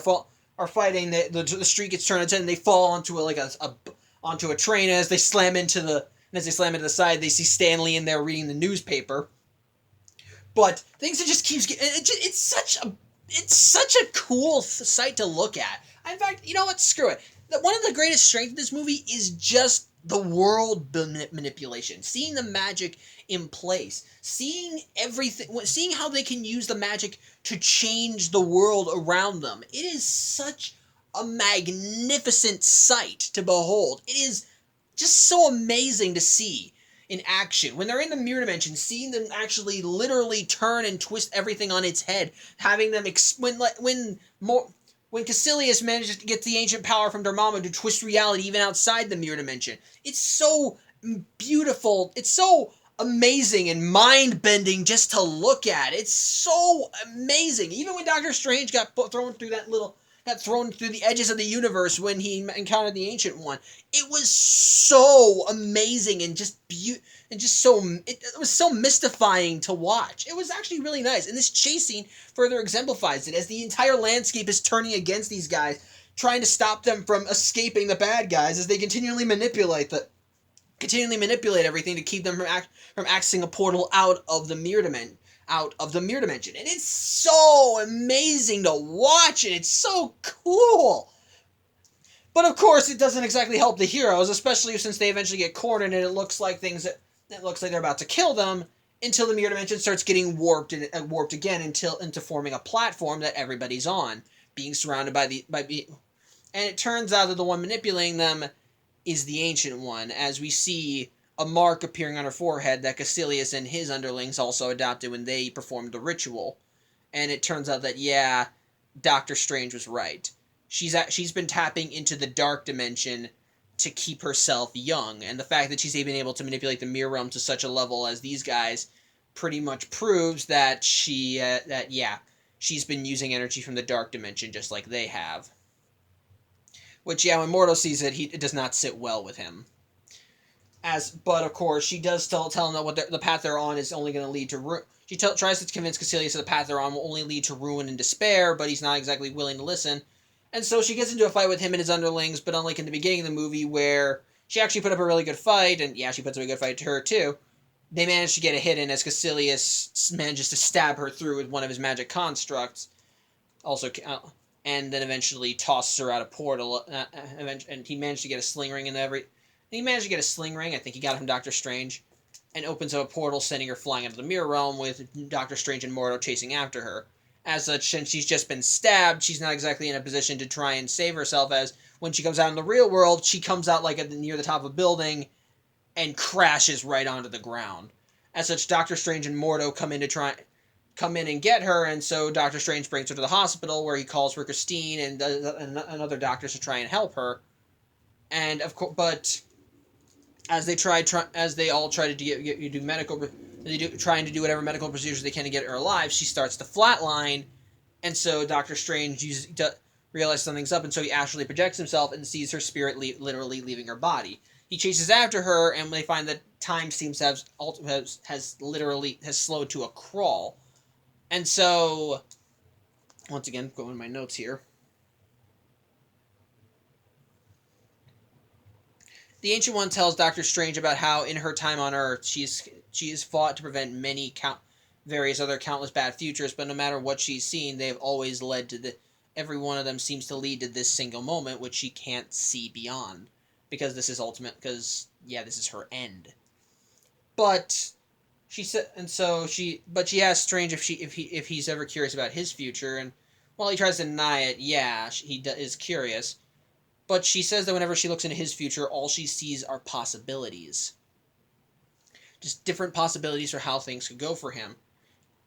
Speaker 1: are fighting. The street gets turned into, and they fall onto onto a train. And as they slam into the side, they see Stan Lee in there reading the newspaper. But things just keeps getting. It's such a cool sight to look at. In fact, you know what? Screw it. One of the greatest strengths of this movie is just the world manipulation, seeing the magic in place, seeing everything, seeing how they can use the magic to change the world around them. It is such a magnificent sight to behold. It is just so amazing to see. in action. When they're in the mirror dimension, seeing them actually literally turn and twist everything on its head, having them when Caecilius manages to get the ancient power from Dormammu to twist reality even outside the mirror dimension. It's so beautiful. It's so amazing and mind-bending just to look at. It's so amazing. Even when Doctor Strange got thrown through the edges of the universe when he encountered the Ancient One, it was so amazing and it was so mystifying to watch. It was actually really nice, and this chase scene further exemplifies it as the entire landscape is turning against these guys, trying to stop them from escaping the bad guys as they continually manipulate everything to keep them from accessing a portal out of the mirror dimension. And it's so amazing to watch, and it's so cool. But of course, it doesn't exactly help the heroes, especially since they eventually get cornered, and it looks like they're about to kill them until the mirror dimension starts getting warped again into forming a platform that everybody's on, being surrounded and it turns out that the one manipulating them is the Ancient One, as we see a mark appearing on her forehead that Caecilius and his underlings also adopted when they performed the ritual. And it turns out that, yeah, Doctor Strange was right. She's been tapping into the dark dimension to keep herself young, and the fact that she's even able to manipulate the mirror realm to such a level as these guys pretty much proves that she's been using energy from the dark dimension just like they have. Which, yeah, when Mordo sees it, it does not sit well with him. But of course, she does still tell him that the path they're on is only going to lead to she tries to convince Caecilius that the path they're on will only lead to ruin and despair, but he's not exactly willing to listen. And so she gets into a fight with him and his underlings, but unlike in the beginning of the movie where she actually put up a really good fight, and yeah, she puts up a good fight to her too, they manage to get a hit in as Caecilius manages to stab her through with one of his magic constructs. Also, and then eventually tosses her out a portal, and he managed to get a sling ring I think he got it from Doctor Strange, and opens up a portal, sending her flying into the mirror realm with Doctor Strange and Mordo chasing after her. As such, since she's just been stabbed, she's not exactly in a position to try and save herself, as when she comes out in the real world, she comes out near the top of a building and crashes right onto the ground. As such, Doctor Strange and Mordo come in and get her, and so Doctor Strange brings her to the hospital, where he calls for Christine and other doctors to try and help her. And of course, but as they all try to trying to do whatever medical procedures they can to get her alive, she starts to flatline, and so Doctor Strange realizes something's up, and so he actually projects himself and sees her spirit literally leaving her body. He chases after her, and they find that time seems to has slowed to a crawl. And so, once again, going to my notes here. The Ancient One tells Doctor Strange about how, in her time on Earth, she has fought to prevent various other countless bad futures, but no matter what she's seen, they've always led to every one of them seems to lead to this single moment, which she can't see beyond, because this is this is her end. But she asks Strange if he's ever curious about his future, and while he tries to deny it, yeah, he is curious. But she says that whenever she looks into his future, all she sees are possibilities. Just different possibilities for how things could go for him.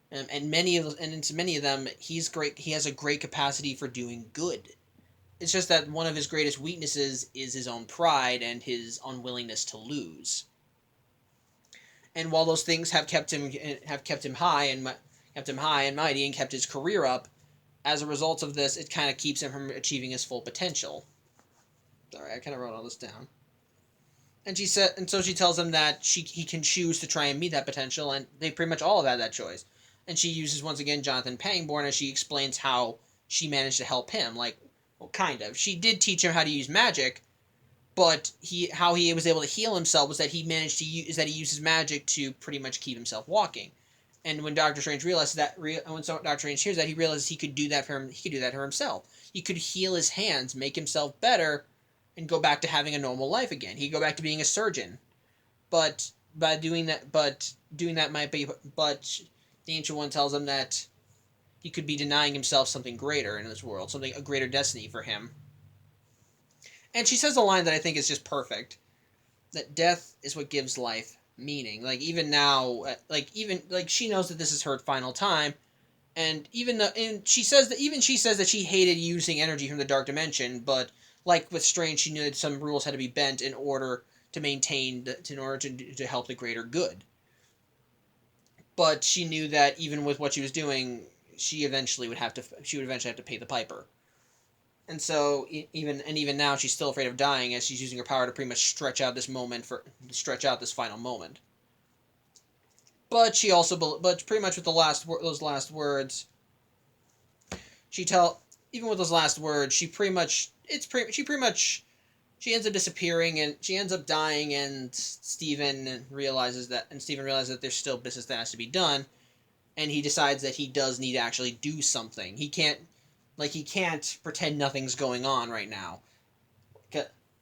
Speaker 1: And into many of them, he's great. He has a great capacity for doing good. It's just that one of his greatest weaknesses is his own pride and his unwillingness to lose. And while those things have kept him high and mighty and kept his career up, as a result of this, it kind of keeps him from achieving his full potential. Sorry, I kind of wrote all this down. And so she tells him that he can choose to try and meet that potential, and they pretty much all have had that choice. And she uses, once again, Jonathan Pangborn as she explains how she managed to help him. Kind of. She did teach him how to use magic, but how he was able to heal himself was that he uses magic to pretty much keep himself walking. And when Doctor Strange realizes that, when Doctor Strange hears that, he realizes he could do that for him. He could do that for himself. He could heal his hands, make himself better, and go back to having a normal life again. He'd go back to being a surgeon. But the Ancient One tells him that he could be denying himself something greater in this world, a greater destiny for him. And she says a line that I think is just perfect, that death is what gives life meaning. Like even now, like she knows that this is her final time, and she says that she hated using energy from the dark dimension, but like with Strange, she knew that some rules had to be bent in order to to help the greater good. But she knew that even with what she was doing, she would eventually have to pay the piper. And so even now she's still afraid of dying as she's using her power to pretty much stretch out this final moment. But pretty much with those last words, she tell even with those last words, she ends up disappearing and she ends up dying, and Steven realizes that there's still business that has to be done, and he decides that he does need to actually do something. He can't pretend nothing's going on right now.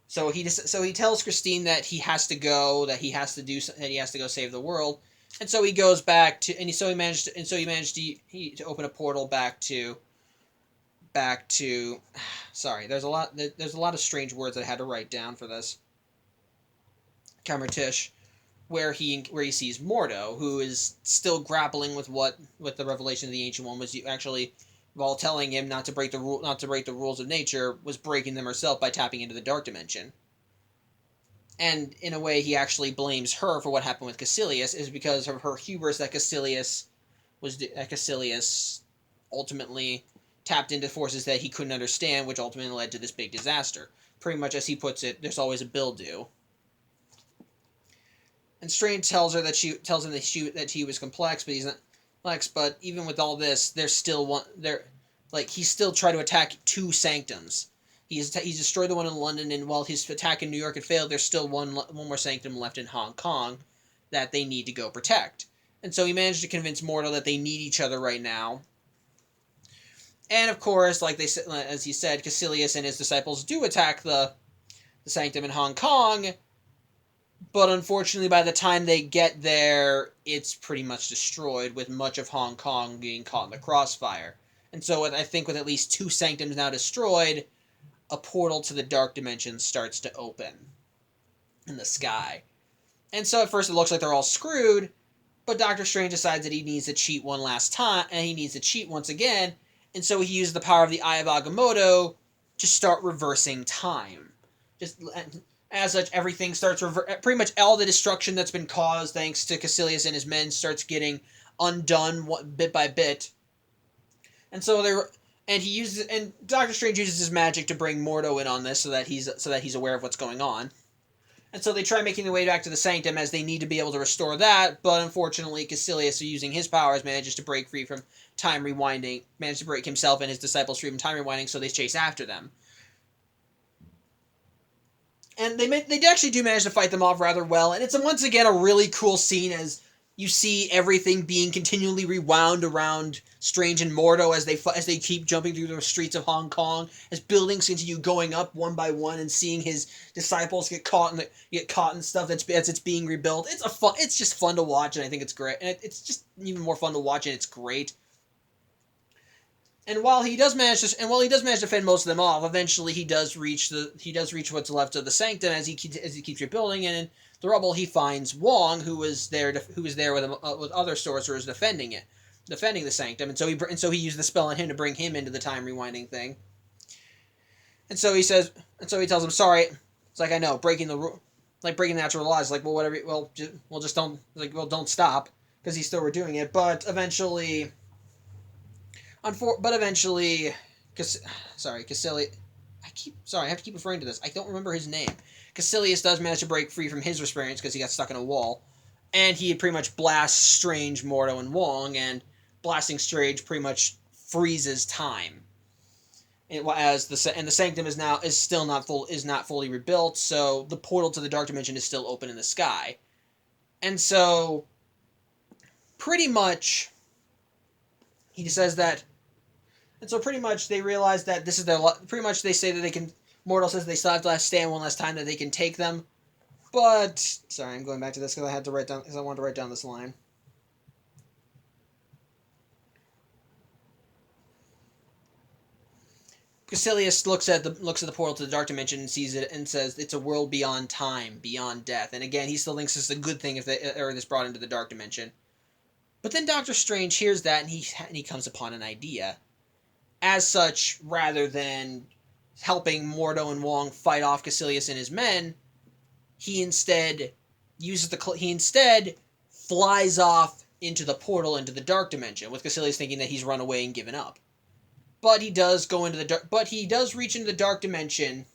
Speaker 1: So he tells Christine that he has to go, that he has to go save the world, and so he goes back to, he managed to open a portal back to. Sorry, there's a lot of strange words that I had to write down for this. Kamertish, where he sees Mordo, who is still grappling with the revelation of the Ancient One was actually, while telling him not to break the rules of nature, was breaking them herself by tapping into the dark dimension. And in a way, he actually blames her for what happened with Caecilius, is because of her hubris that Caecilius ultimately tapped into forces that he couldn't understand, which ultimately led to this big disaster. Pretty much, as he puts it, there's always a bill due. And Strange tells him that he was complex, but he's not complex. But even with all this, there's still one there. Like he's still trying to attack two sanctums. He's destroyed the one in London, and while his attack in New York had failed, there's still one more sanctum left in Hong Kong that they need to go protect. And so he managed to convince Mortal that they need each other right now. And of course, as he said, Caecilius and his disciples do attack the sanctum in Hong Kong. But unfortunately, by the time they get there, it's pretty much destroyed, with much of Hong Kong being caught in the crossfire. And so I think with at least two sanctums now destroyed, a portal to the dark dimension starts to open in the sky. And so at first it looks like they're all screwed, but Doctor Strange decides that he needs to cheat one last time, and he needs to cheat once again, and so he uses the power of the Eye of Agamotto to start reversing time. As such, everything starts pretty much all the destruction that's been caused thanks to Caecilius and his men starts getting undone bit by bit. And so Doctor Strange uses his magic to bring Mordo in on this so that he's aware of what's going on. And so they try making their way back to the Sanctum as they need to be able to restore that, but unfortunately Caecilius, using his powers, manages to break free from time rewinding, managed to break himself and his disciples free from time rewinding, so they chase after them. And they actually do manage to fight them off rather well, and it's once again a really cool scene as you see everything being continually rewound around Strange and Mordo as they keep jumping through the streets of Hong Kong, as buildings continue going up one by one, and seeing his disciples get caught in stuff as it's being rebuilt. It's just fun to watch, and I think it's great. And it's just even more fun to watch, and it's great. And while he does manage to fend most of them off, eventually he does reach what's left of the Sanctum as he keeps rebuilding, and in the rubble he finds Wong, who was there with other sorcerers defending the Sanctum, and so he used the spell on him to bring him into the time rewinding thing. And so he tells him, sorry, it's like, I know, breaking the natural laws, like, well, whatever, don't stop, because he's still doing it, but eventually, Caecilius, I have to keep referring to this, I don't remember his name. Caecilius does manage to break free from his restraints because he got stuck in a wall, and he pretty much blasts Strange, Mordo, and Wong, and blasting Strange pretty much freezes time. And the Sanctum is still not fully rebuilt, so the portal to the Dark Dimension is still open in the sky, and so pretty much he says that, and so pretty much they realize that this is their. Pretty much they say that they can. Mortal says they still have to stand one last time, that they can take them. But sorry, I'm going back to this because I wanted to write down this line. Caecilius looks at the portal to the dark dimension and sees it and says it's a world beyond time, beyond death. And again, he still thinks it's a good thing if the Earth is brought into the dark dimension. But then Doctor Strange hears that and he comes upon an idea. As such, rather than helping Mordo and Wong fight off Caecilius and his men, he instead flies off into the portal into the dark dimension, with Caecilius thinking that he's run away and given up. But he does reach into the dark dimension,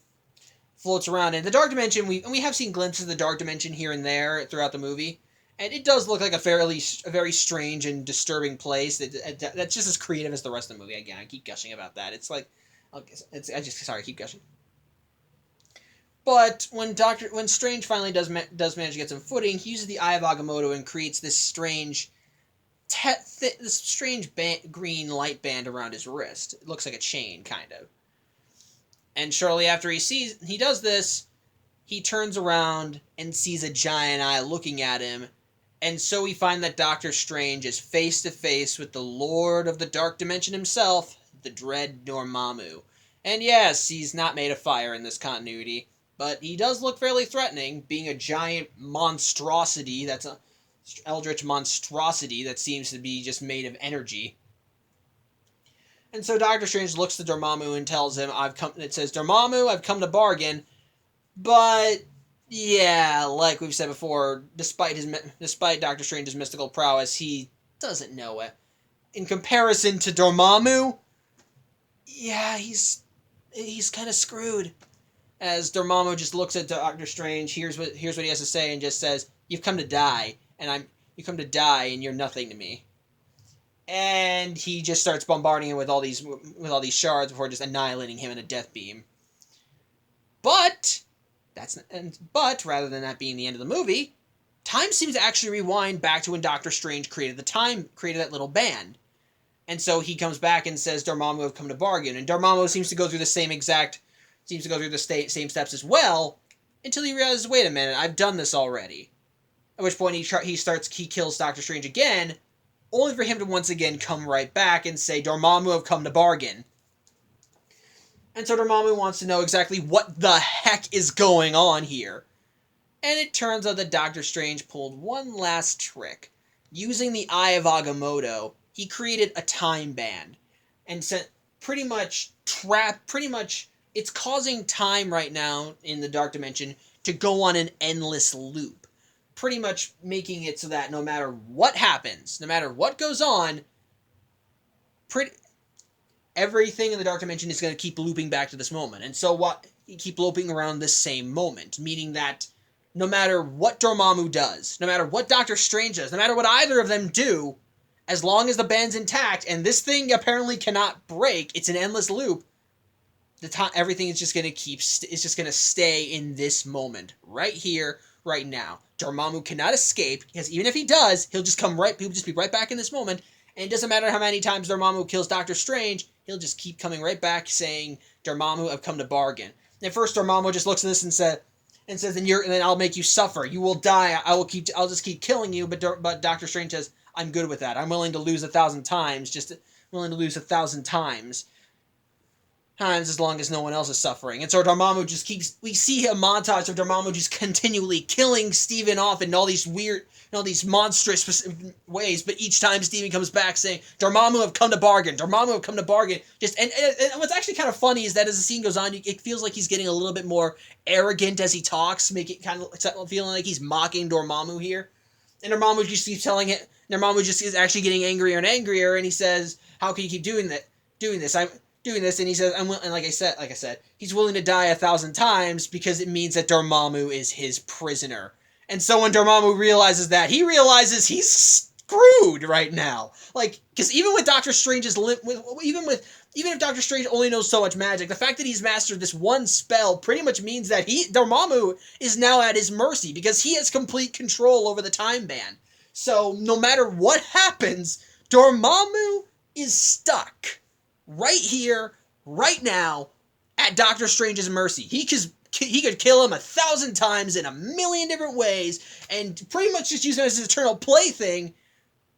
Speaker 1: floats around in the dark dimension. We have seen glimpses of the dark dimension here and there throughout the movie, and it does look like a very strange and disturbing place that's just as creative as the rest of the movie. Again, I keep gushing about that. I keep gushing. But when Strange finally does manage to get some footing, he uses the Eye of Agamotto and creates this strange green light band around his wrist. It looks like a chain, kind of. And shortly after he does this, he turns around and sees a giant eye looking at him. And so we find that Doctor Strange is face to face with the Lord of the Dark Dimension himself, the dread Dormammu. And yes, he's not made of fire in this continuity, but he does look fairly threatening, being a giant monstrosity that's a eldritch monstrosity that seems to be just made of energy. And so Doctor Strange looks to Dormammu and tells him, Dormammu, I've come to bargain, but yeah, like we've said before, despite Doctor Strange's mystical prowess, he doesn't know it. In comparison to Dormammu, yeah, he's kind of screwed. As Dormammu just looks at Doctor Strange, hears what he has to say, and just says, "You've come to die, and you're nothing to me." And he just starts bombarding him with all these shards before just annihilating him in a death beam. But rather than that being the end of the movie, time seems to actually rewind back to when Doctor Strange created that little band. And so he comes back and says, Dormammu, have come to bargain. And Dormammu seems to go through the same steps as well, until he realizes, wait a minute, I've done this already. At which point he kills Doctor Strange again, only for him to once again come right back and say, Dormammu, have come to bargain. And so Dormammu wants to know exactly what the heck is going on here. And it turns out that Doctor Strange pulled one last trick. Using the Eye of Agamotto, he created a time band. And sent it's causing time right now in the Dark Dimension to go on an endless loop. Pretty much making it so that no matter what happens, no matter what goes on, everything in the Dark Dimension is going to keep looping back to this moment. And so keep looping around this same moment, meaning that no matter what Dormammu does, no matter what Doctor Strange does, no matter what either of them do, as long as the band's intact, and this thing apparently cannot break, it's an endless loop, everything is just going to stay in this moment, right here, right now. Dormammu cannot escape, because even if he does, he'll just be right back in this moment, and it doesn't matter how many times Dormammu kills Doctor Strange, he'll just keep coming right back saying, Dormammu, I've come to bargain. And at first Dormammu just looks at this and says, then I'll make you suffer. You will die. I'll just keep killing you. But Doctor Strange says, I'm good with that. I'm willing to lose 1,000 times. Times as long as no one else is suffering. And so Dormammu just we see a montage of Dormammu just continually killing Steven off in all these monstrous ways, but each time Steven comes back saying, Dormammu, have come to bargain. Dormammu, have come to bargain. And what's actually kind of funny is that as the scene goes on, it feels like he's getting a little bit more arrogant as he talks, feeling like he's mocking Dormammu here. And Dormammu just keeps telling it, Dormammu just is actually getting angrier and angrier, and he says, how can you keep doing this? I'm doing this, and he says, and like I said, he's willing to die 1,000 times because it means that Dormammu is his prisoner. And so when Dormammu realizes that, he realizes he's screwed right now. Like, because even with Doctor Strange's even if Doctor Strange only knows so much magic, the fact that he's mastered this one spell pretty much means that Dormammu is now at his mercy because he has complete control over the time band. So no matter what happens, Dormammu is stuck right here, right now, at Doctor Strange's mercy. He could kill him 1,000 times in a million different ways, and pretty much just use him as his eternal plaything,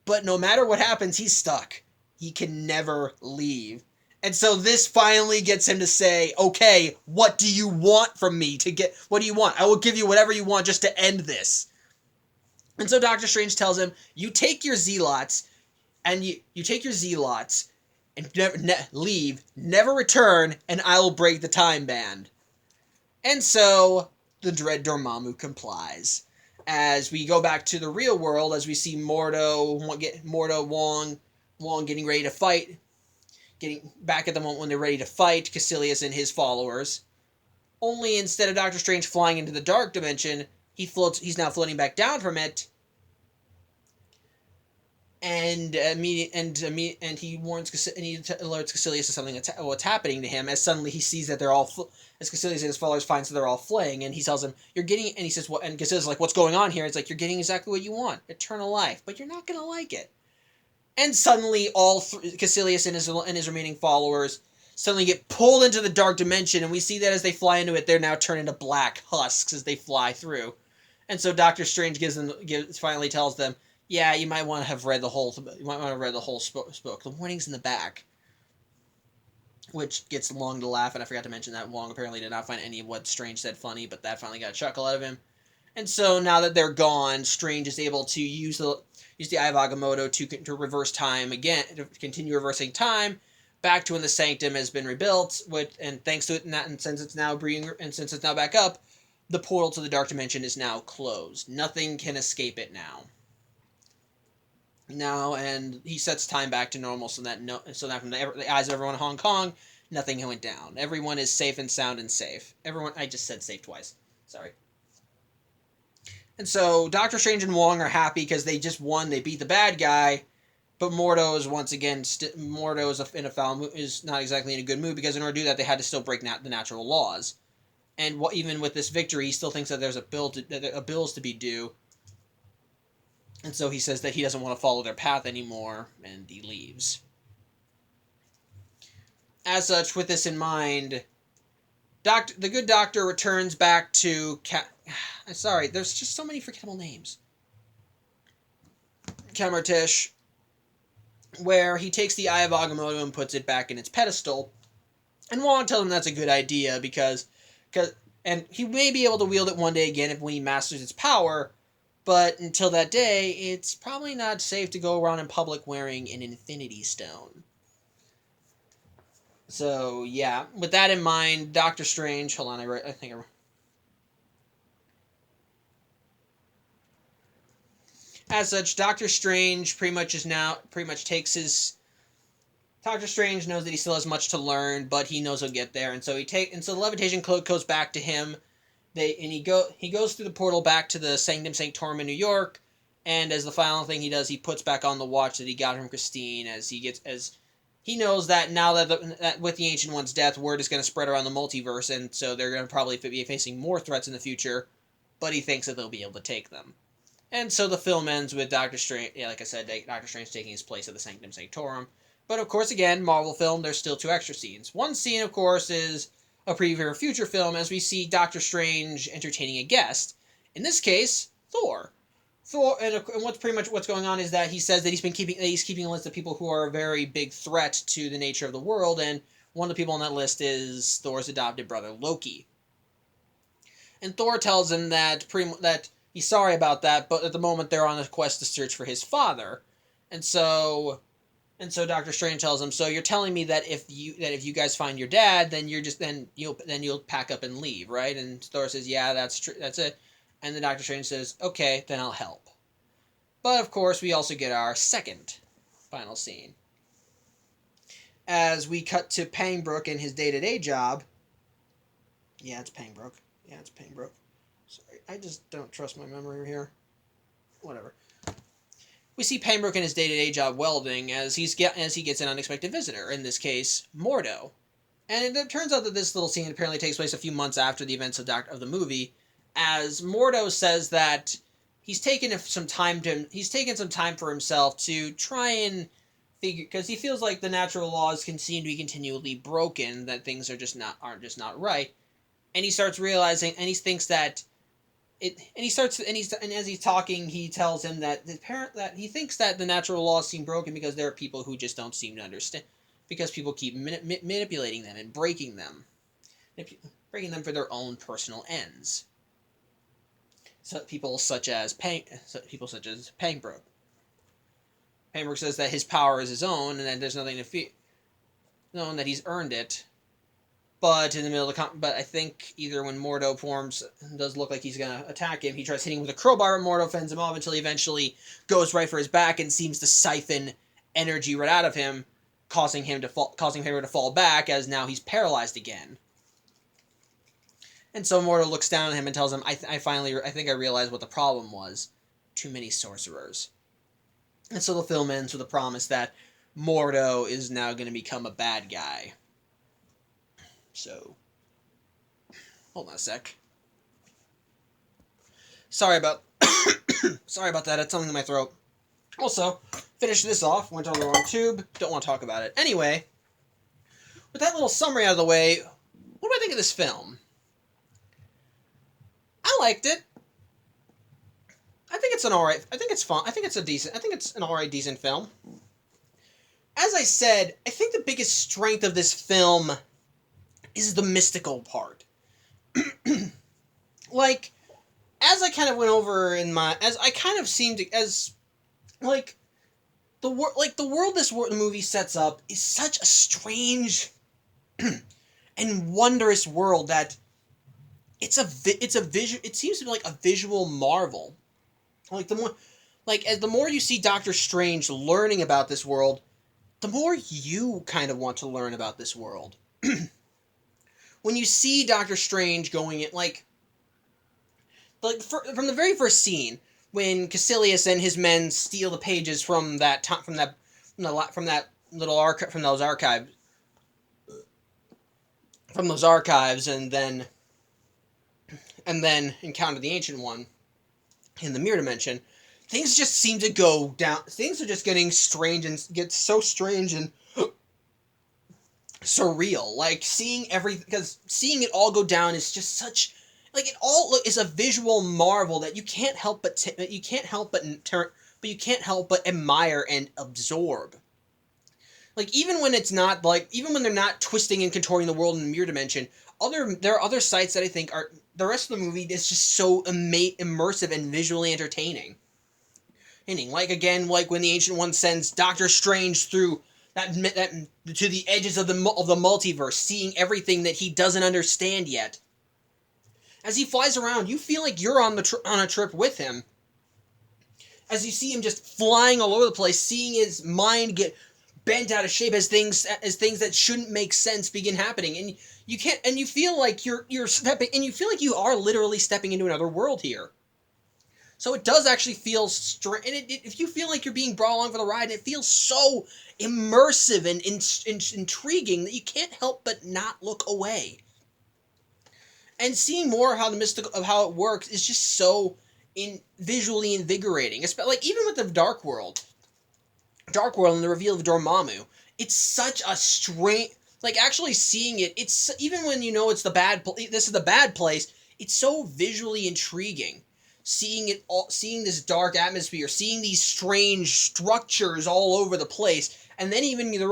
Speaker 1: but no matter what happens, he's stuck. He can never leave. And so this finally gets him to say, okay, what do you want from me what do you want? I will give you whatever you want just to end this. And so Doctor Strange tells him, you take your Zealots, and you take your Zealots, and leave, never return, and I will break the time band. And so the dread Dormammu complies. As we go back to the real world, as we see Mordo, Wong getting ready to fight, getting back at the moment when they're ready to fight Caecilius and his followers. Only instead of Doctor Strange flying into the dark dimension, he's now floating back down from it. And he warns and he alerts Caecilius to something what's happening to him. As suddenly he sees that as Caecilius and his followers finds that they're all flaying, and he tells him, "You're getting," and he says, "What?" And Caecilius is like, "What's going on here?" It's like, "You're getting exactly what you want, eternal life, but you're not gonna like it." And suddenly, Caecilius and his remaining followers suddenly get pulled into the dark dimension, and we see that as they fly into it, they're now turned into black husks as they fly through. And so Doctor Strange finally tells them, yeah, you might want to have read the whole. You might want to have read the whole book. The warning's in the back, which gets Wong to laugh. And I forgot to mention that Wong apparently did not find any of what Strange said funny, but that finally got a chuckle out of him. And so now that they're gone, Strange is able to use the Eye of Agamotto to reverse time again, to continue reversing time back to when the Sanctum has been rebuilt. And thanks to it, and since it's now back up, the portal to the Dark Dimension is now closed. Nothing can escape it now. Now, and he sets time back to normal so that from the eyes of everyone in Hong Kong, nothing went down. Everyone is safe and sound and safe. I just said safe twice. Sorry. And so Doctor Strange and Wong are happy because they just won. They beat the bad guy. But Mordo is once again Mordo is not exactly in a good mood, because in order to do that they had to still break the natural laws. And even with this victory, he still thinks that there's a bills to be due. And so he says that he doesn't want to follow their path anymore, and he leaves. As such, with this in mind, the good doctor returns back to sorry, there's just so many forgettable names. Kamartish, where he takes the Eye of Agamotto and puts it back in its pedestal. And Wong tells him that's a good idea because he may be able to wield it one day again when he masters its power. But until that day, it's probably not safe to go around in public wearing an Infinity Stone. So, yeah, with that in mind, Doctor Strange... Hold on, As such, Doctor Strange Doctor Strange knows that he still has much to learn, but he knows he'll get there, and so the levitation cloak goes back to him. He goes through the portal back to the Sanctum Sanctorum in New York, and as the final thing he does, he puts back on the watch that he got from Christine, as he knows that now that with the Ancient One's death, word is going to spread around the multiverse, and so they're going to probably be facing more threats in the future, but he thinks that they'll be able to take them. And so the film ends with Doctor Strange, like I said, Doctor Strange taking his place at the Sanctum Sanctorum. But of course, again, Marvel film, there's still 2 extra scenes. One scene, of course, is a preview of a future film, as we see Doctor Strange entertaining a guest. In this case, Thor. And what's going on is that he says that he's keeping a list of people who are a very big threat to the nature of the world, and one of the people on that list is Thor's adopted brother, Loki. And Thor tells him that he's sorry about that, but at the moment they're on a quest to search for his father. And so Doctor Strange tells him, so you're telling me that if you guys find your dad, then you'll pack up and leave, right? And Thor says, yeah, that's true, that's it. And then Doctor Strange says, okay, then I'll help. But of course, we also get our second final scene, as we cut to Pangbrook in his day-to-day job. Yeah, it's Pangbrook. Sorry, I just don't trust my memory here. Whatever. We see Pangbrook in his day-to-day job welding as he gets an unexpected visitor, in this case, Mordo. And it turns out that this little scene apparently takes place a few months after the events of the movie, as Mordo says that he's taken some time for himself to try and figure, because he feels like the natural laws can seem to be continually broken, that things aren't just not right, and he starts realizing, and he thinks that and as he's talking, he tells him that he thinks that the natural laws seem broken because there are people who just don't seem to understand. because people keep manipulating them and breaking them for their own personal ends. So people such as Pangbrook. Pangbrook says that his power is his own and that there's nothing to fear, knowing that he's earned it. But in the middle of but I think either when Mordo does look like he's gonna attack him, he tries hitting him with a crowbar, and Mordo fends him off until he eventually goes right for his back and seems to siphon energy right out of him, causing Pangbrook to fall back, as now he's paralyzed again. And so Mordo looks down at him and tells him, I think I realized what the problem was. Too many sorcerers. And so the film ends with a promise that Mordo is now going to become a bad guy. So, hold on a sec. Sorry about that. It's something in my throat. Also, finished this off. Went on the wrong tube. Don't want to talk about it. Anyway, with that little summary out of the way, what do I think of this film? I liked it. I think it's an alright. I think it's fun. I think it's an alright, decent film. As I said, I think the biggest strength of this film is the mystical part. Like, as I kind of went over as I kind of seemed to, the world the movie sets up is such a strange and wondrous world that it seems to be like a visual marvel. Like as the more you see Doctor Strange learning about this world, the more you kind of want to learn about this world. When you see Doctor Strange going in, from the very first scene, when Caecilius and his men steal the pages from those archives, and then encounter the Ancient One in the mirror dimension, things just seem to go down. Things are just getting strange and get so strange and surreal. Like, seeing it all go down is just such, like, it all is a visual marvel that you can't help but admire and absorb. Like, even when they're not twisting and contorting the world in the mirror dimension, there are other sites that I think are, the rest of the movie is just so immersive and visually entertaining. Like when the Ancient One sends Doctor Strange through that to the edges of the multiverse, seeing everything that he doesn't understand yet. As he flies around, you feel like you're on a trip with him. As you see him just flying all over the place, seeing his mind get bent out of shape as things that shouldn't make sense begin happening, and you feel like you are literally stepping into another world here. So it does actually feel strange, and if you feel like you're being brought along for the ride, it feels so immersive and intriguing that you can't help but not look away. And seeing more of how it works is just so visually invigorating. Like, even with the Dark World and the reveal of Dormammu, it's such a strange, like, actually seeing it, it's, even when you know this is the bad place, it's so visually intriguing. Seeing this dark atmosphere, seeing these strange structures all over the place, and then even the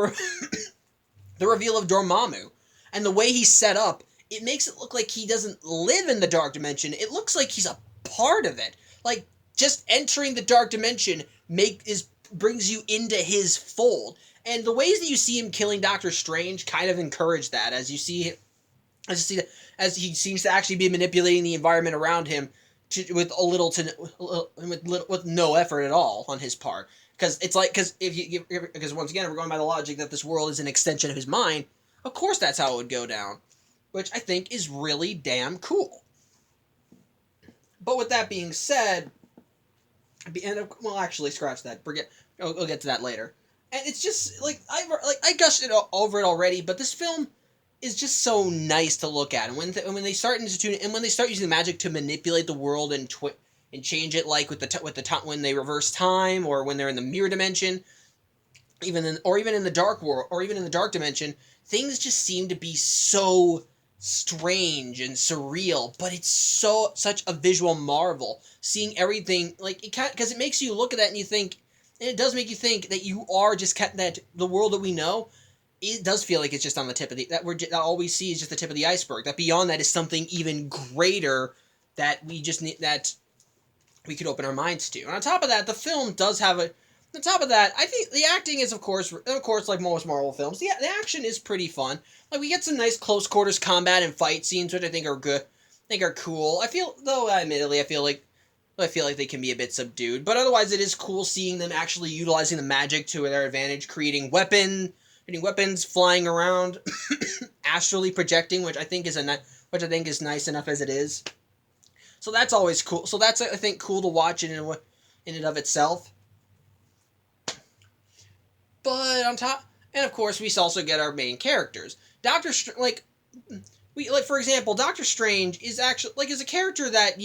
Speaker 1: reveal of Dormammu, and the way he's set up, it makes it look like he doesn't live in the dark dimension. It looks like he's a part of it. Like, just entering the dark dimension brings you into his fold. And the ways that you see him killing Doctor Strange kind of encourage that, as he seems to actually be manipulating the environment around him with no effort at all on his part. Because once again, we're going by the logic that this world is an extension of his mind. Of course, that's how it would go down, which I think is really damn cool. But with that being said, actually, scratch that. We'll get to that later. And it's just I gushed over it already, but this film is just so nice to look at. And when they start using the magic to manipulate the world and change it, like when they reverse time, or when they're in the mirror dimension, even in the dark world, or even in the dark dimension, things just seem to be so strange and surreal. But it's such a visual marvel, seeing everything, because it makes you look at that and you think, and it does make you think that you are that the world that we know it does feel like it's just on the tip of the that all we see is just the tip of the iceberg. That beyond that is something even greater that we just need that we could open our minds to. And on top of that, the film does have a. On top of that, I think the acting is of course like most Marvel films. The action is pretty fun. Like we get some nice close quarters combat and fight scenes, which I think are good. I think are cool. I feel though, admittedly, I feel like they can be a bit subdued, but otherwise it is cool seeing them actually utilizing the magic to their advantage, creating weapons, flying around, astrally projecting, which I think is nice enough as it is. So that's always cool. So that's I think cool to watch in and of itself. But on top, and of course we also get our main characters. For example, Doctor Strange is actually is a character that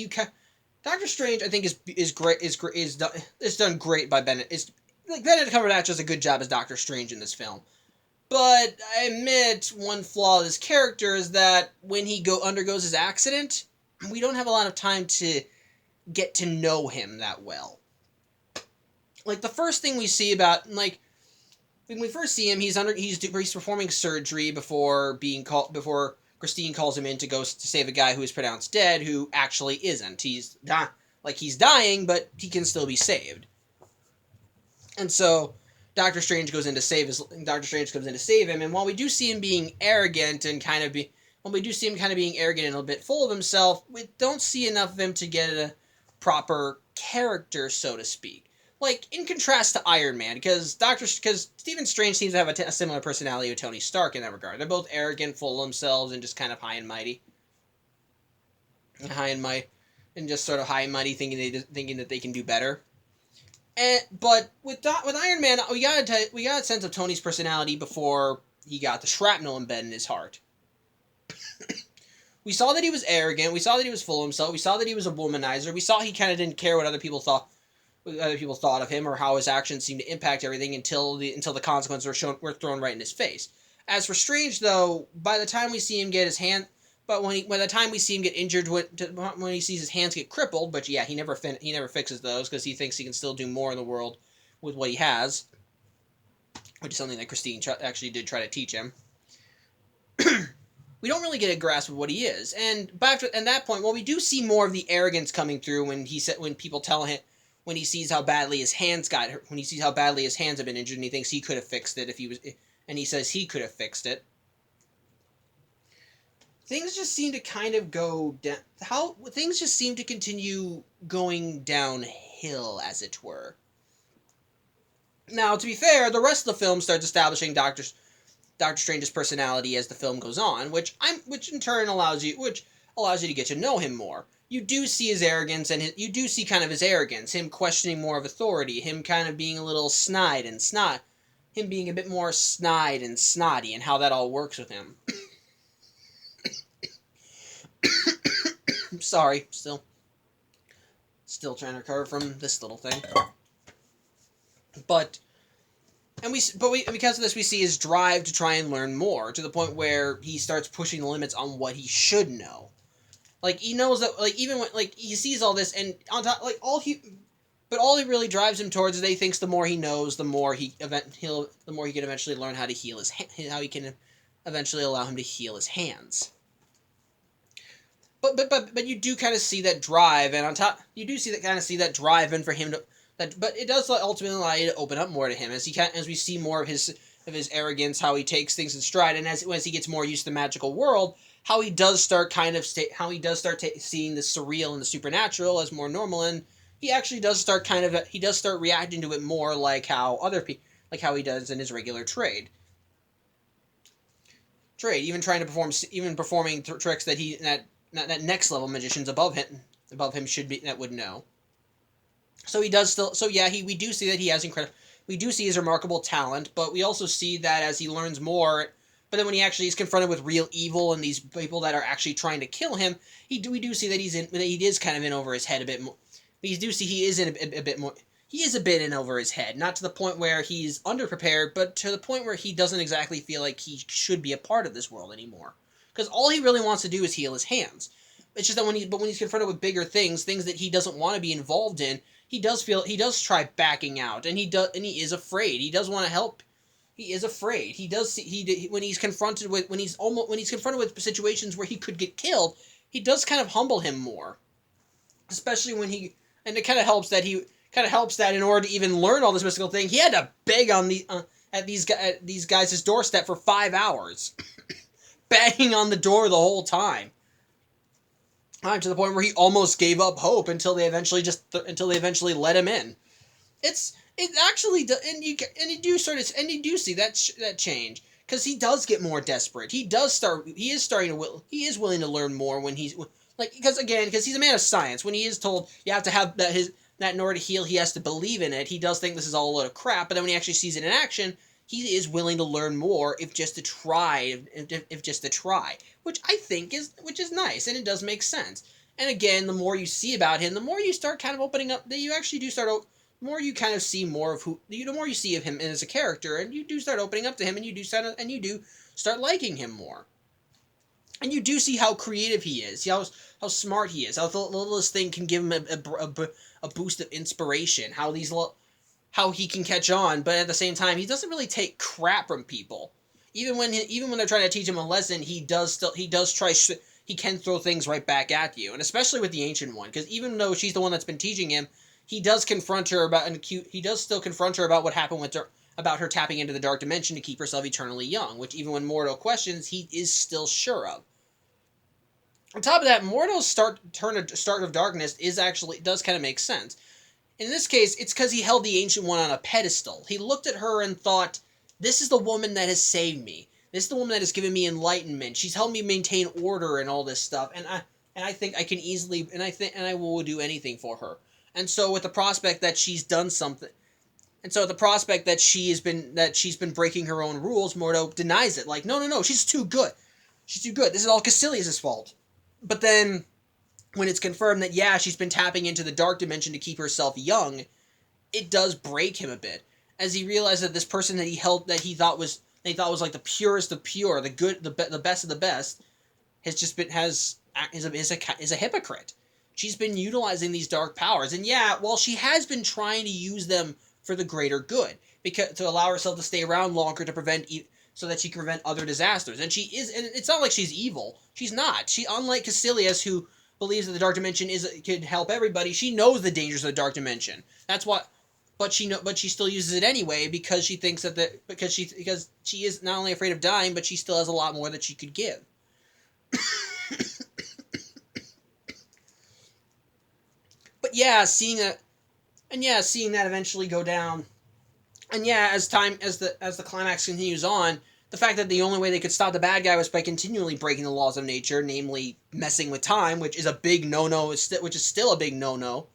Speaker 1: Doctor Strange, I think, is done great by Benedict. Benedict Cumberbatch does a good job as Doctor Strange in this film. But I admit one flaw of this character is that when he undergoes his accident, we don't have a lot of time to get to know him that well. Like the first thing we see about when we first see him, he's performing surgery before Christine calls him in to go to save a guy who is pronounced dead, who actually isn't. He's dying, but he can still be saved. And so Doctor Strange comes in to save him, and while we do see him being arrogant and being arrogant and a bit full of himself, we don't see enough of him to get a proper character, so to speak. Like, in contrast to Iron Man, because Stephen Strange seems to have a similar personality to Tony Stark in that regard. They're both arrogant, full of themselves, and just kind of high and mighty. And just sort of high and mighty, thinking that they can do better. But with Iron Man, we got a sense of Tony's personality before he got the shrapnel embedded in his heart. We saw that he was arrogant. We saw that he was full of himself. We saw that he was a womanizer. We saw he kind of didn't care what other people thought of him or how his actions seemed to impact everything until the consequences were thrown right in his face. As for Strange, though, by the time we see him get his hand, by the time we see him get injured, when he sees his hands get crippled, but yeah, he never fixes those because he thinks he can still do more in the world with what he has, which is something that Christine actually did try to teach him. We don't really get a grasp of what he is, and at that point, we do see more of the arrogance coming through when people tell him. When he sees how badly his hands got hurt, when he sees how badly his hands have been injured, and he thinks he could have fixed it and he says he could have fixed it. Things just seem to kind of go down. Things just seem to continue going downhill, as it were. Now, to be fair, the rest of the film starts establishing Doctor Strange's personality as the film goes on, which in turn allows you to get to know him more. You do see his arrogance, and you do see kind of his arrogance, him questioning more of authority, him kind of being a little him being a bit more snide and snotty, and how that all works with him. Sorry, still trying to recover from this little thing. Because of this, we see his drive to try and learn more, to the point where he starts pushing the limits on what he should know. Like, he knows that, even when, he sees all this, and on top, all he really drives him towards is that he thinks the more he knows, the more he can eventually learn how to heal how he can eventually allow him to heal his hands. But you do kind of see that drive, and on top, you do see that drive, and for him to, but it does ultimately allow you to open up more to him, as we see more of his arrogance, how he takes things in stride, and as he gets more used to the magical world, how he does start seeing the surreal and the supernatural as more normal, and he actually does start reacting to it more like how he does in his regular trade, even performing tricks that next level magicians above him would know. So he does still. So yeah, we do see that he has we do see his remarkable talent, but we also see that as he learns more. But then when he actually is confronted with real evil and these people that are actually trying to kill him, we do see that he is kind of in over his head a bit more. We do see he is in a bit more. He is a bit in over his head, not to the point where he's underprepared, but to the point where he doesn't exactly feel like he should be a part of this world anymore. Because all he really wants to do is heal his hands. It's just that when he's confronted with bigger things that he doesn't want to be involved in, he does try backing out, and he is afraid. He does want to help. He is afraid. He does see, when he's confronted with when he's confronted with situations where he could get killed, he does kind of humble him more. Especially when and it kind of helps that in order to even learn all this mystical thing, he had to beg on at these guys' doorstep for 5 hours, banging on the door the whole time. To the point where he almost gave up hope until they eventually let him in. It actually and you do see that change, because he does get more desperate. He is willing to learn more when he's like, because he's a man of science. When he is told you have to have that in order to heal, he has to believe in it. He does think this is all a load of crap, but then when he actually sees it in action, he is willing to learn more if just to try, which I think is nice, and it does make sense. And again, the more you see about him, the more you start kind of opening up. That you actually do start. The more you kind of see more of the more you see of him as a character, and you do start opening up to him, and you do start liking him more. And you do see how creative he is, how smart he is, how the littlest thing can give him a boost of inspiration, how he can catch on, but at the same time, he doesn't really take crap from people. Even when they're trying to teach him a lesson, he can throw things right back at you, and especially with the Ancient One, because even though she's the one that's been teaching him, he does still confront her about what happened with her, about her tapping into the dark dimension to keep herself eternally young, which even when Mordo questions, he is still sure of. On top of that, Mordo's start of darkness does kind of make sense. In this case, it's because he held the Ancient One on a pedestal. He looked at her and thought, "This is the woman that has saved me. This is the woman that has given me enlightenment. She's helped me maintain order and all this stuff. And I think I can easily, and I will do anything for her." And so with the prospect that she's done something, and so the prospect that she's been breaking her own rules, Mordo denies it. Like, no, she's too good. She's too good. This is all Cassilius' fault. But then, when it's confirmed that, yeah, she's been tapping into the dark dimension to keep herself young, it does break him a bit, as he realized that this person that he thought was like the purest of pure, the good, the best of the best, is a hypocrite. She's been utilizing these dark powers, and yeah, while she has been trying to use them for the greater good, because to allow herself to stay around longer so that she can prevent other disasters. And it's not like she's evil. She's not. She, unlike Cassilius, who believes that the dark dimension could help everybody, she knows the dangers of the dark dimension. That's what. But she still uses it anyway, because she thinks because she is not only afraid of dying, but she still has a lot more that she could give. But yeah, seeing that eventually go down, and yeah, as the climax continues on, the fact that the only way they could stop the bad guy was by continually breaking the laws of nature, namely messing with time, which is a big no-no, which is still a big no-no.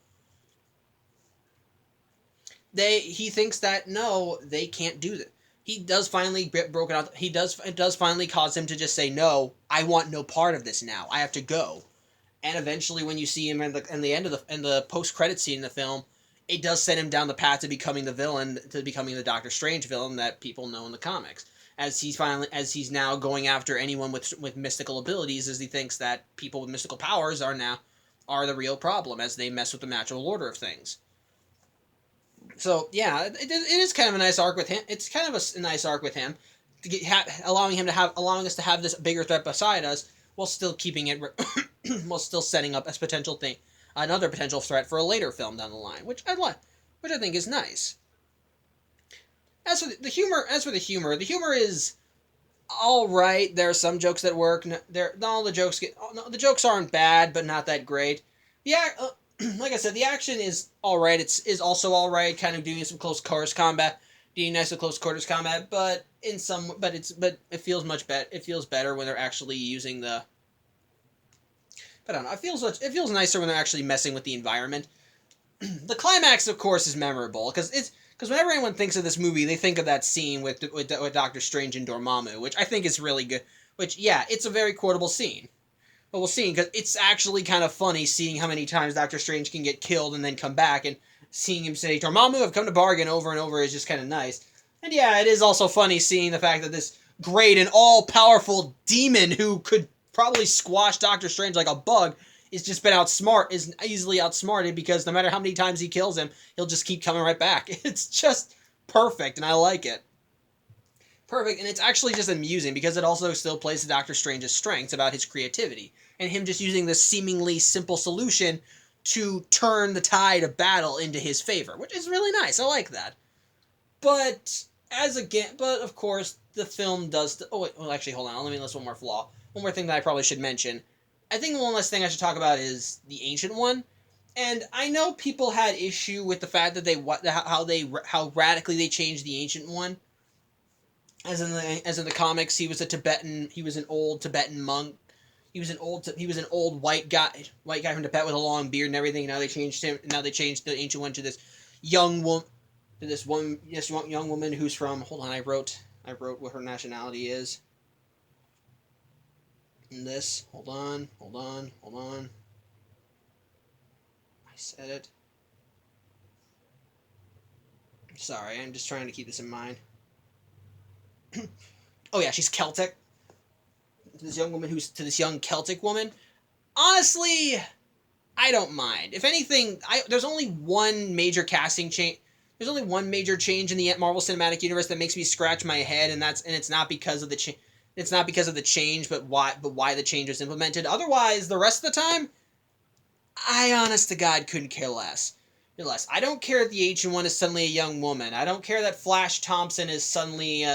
Speaker 1: He thinks that no, they can't do that. He does finally get broken out. It does finally cause him to just say, "No, I want no part of this now. I have to go." And eventually, when you see him in the post-credit scene in the film, it does send him down the path to becoming the Doctor Strange villain that people know in the comics. As he's now going after anyone with mystical abilities, as he thinks that people with mystical powers are the real problem, as they mess with the natural order of things. So yeah, it is kind of a nice arc with him. It's kind of a nice arc with him, allowing us to have this bigger threat beside us, while still keeping it, while still setting up another potential threat for a later film down the line, which I like, which I think is nice. As for the humor, the humor is all right. There are some jokes that work. The jokes aren't bad, but not that great. Yeah, like I said, the action is all right. Is also all right. Kind of doing some close quarters combat, but it feels much better. It feels better when they're actually using the. I don't know. It feels nicer when they're actually messing with the environment. The climax, of course, is memorable because whenever anyone thinks of this movie, they think of that scene with Doctor Strange and Dormammu, which I think is really good. Which, yeah, it's a very quotable scene. But we'll see, because it's actually kind of funny seeing how many times Doctor Strange can get killed and then come back, and seeing him say, "Dormammu, I've come to bargain," over and over is just kind of nice. And yeah, it is also funny seeing the fact that this great and all-powerful demon who could probably squash Doctor Strange like a bug is easily outsmarted, because no matter how many times he kills him, he'll just keep coming right back. It's just perfect, and I like it. perfect, and it's actually just amusing because it also still plays to Doctor Strange's strengths about his creativity and him just using this seemingly simple solution to turn the tide of battle into his favor, which is really nice. I like that. But but of course, the film does. Oh wait, well, actually, hold on. Let me list one more flaw. One more thing that I probably should mention. I think one last thing I should talk about is the Ancient One. And I know people had issue with the fact that how radically they changed the Ancient One. As in the comics, he was an old Tibetan monk. He was an old white guy from Tibet with a long beard and everything. Now they changed him. Now they changed the Ancient One to this young woman, young woman who's from. Hold on, I wrote what her nationality is. In this, hold on. I said it. Sorry, I'm just trying to keep this in mind. Oh yeah, she's Celtic. This young woman to this young Celtic woman. Honestly, I don't mind. If anything, there's only one major casting change. There's only one major change in the Marvel Cinematic Universe that makes me scratch my head, and it's not because of the it's not because of the change, but why the change was implemented. Otherwise, the rest of the time, I honest to God couldn't care less. I don't care that the Ancient One is suddenly a young woman. I don't care that Flash Thompson is suddenly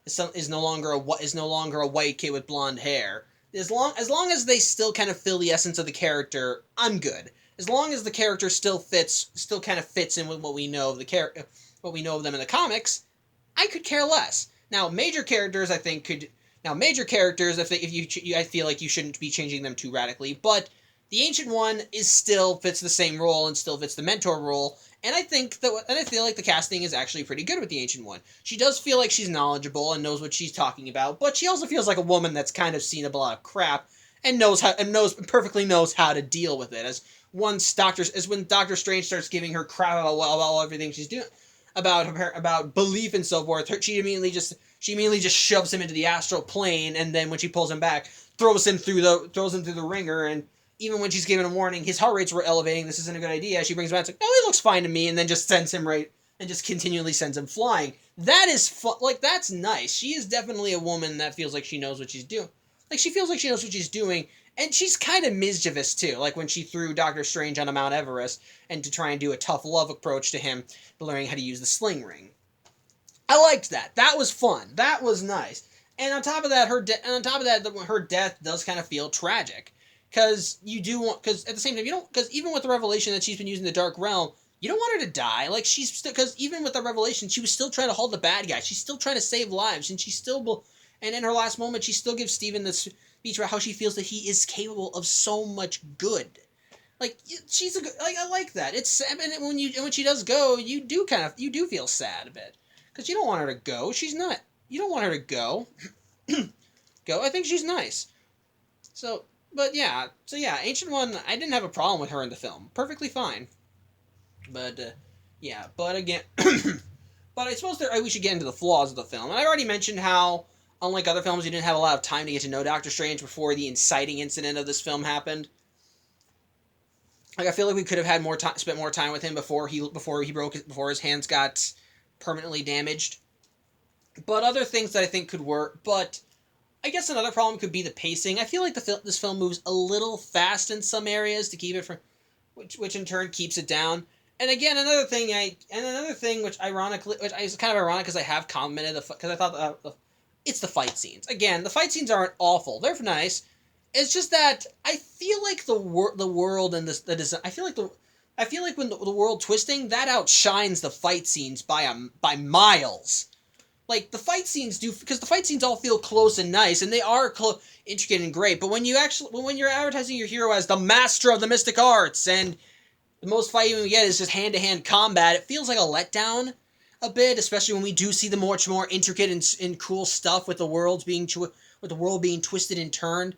Speaker 1: is no longer a white kid with blonde hair. As long as they still kind of fill the essence of the character, I'm good. As long as the character still kind of fits in with what we know of what we know of them in the comics, I could care less. Now, major characters, I think I feel like you shouldn't be changing them too radically, but the Ancient One still fits the same role and still fits the mentor role, and I feel like the casting is actually pretty good with the Ancient One. She does feel like she's knowledgeable and knows what she's talking about, but she also feels like a woman that's kind of seen a lot of crap and perfectly knows how to deal with it. When Doctor Strange starts giving her crap about everything she's doing, about belief and so forth, she immediately just shoves him into the astral plane, and then when she pulls him back, throws him through the ringer. And even when she's given a warning, his heart rates were elevating, this isn't a good idea, she brings him back, it's like, no, he looks fine to me, and then just sends him right, and just continually sends him flying. That is that's nice. She is definitely a woman that feels like she knows what she's doing. She feels like she knows what she's doing, and she's kind of mischievous too, like when she threw Doctor Strange onto Mount Everest, and to try and do a tough love approach to him, learning how to use the sling ring. I liked that. That was fun. That was nice. And on top of that, her death does kind of feel tragic, because at the same time because even with the revelation that she's been using the Dark Realm, you don't want her to die. Because even with the revelation, she was still trying to hold the bad guy. She's still trying to save lives, and in her last moment, she still gives Stephen this speech about how she feels that he is capable of so much good. I like that. And when she does go, you do feel sad a bit, because you don't want her to go. You don't want her to go. I think she's nice. Ancient One, I didn't have a problem with her in the film. Perfectly fine. But again, but I suppose we should get into the flaws of the film. And I already mentioned how, unlike other films, you didn't have a lot of time to get to know Doctor Strange before the inciting incident of this film happened. I feel like we could have had spent more time with him before his hands got permanently damaged. But other things that I think could work. But I guess another problem could be the pacing. I feel like this film moves a little fast in some areas to keep it from, which in turn keeps it down. And again, another thing which is kind of ironic, because I have commented because I thought it's the fight scenes. Again, the fight scenes aren't awful; they're nice. It's just that I feel like the world and the design. I feel like when the world twisting, that outshines the fight scenes by miles. Like, the fight scenes do, because the fight scenes all feel close and nice, and they are intricate and great. But when you're advertising your hero as the master of the mystic arts, and the most fighting we get is just hand-to-hand combat, it feels like a letdown a bit, especially when we do see the much more intricate and cool stuff with the world being twisted and turned.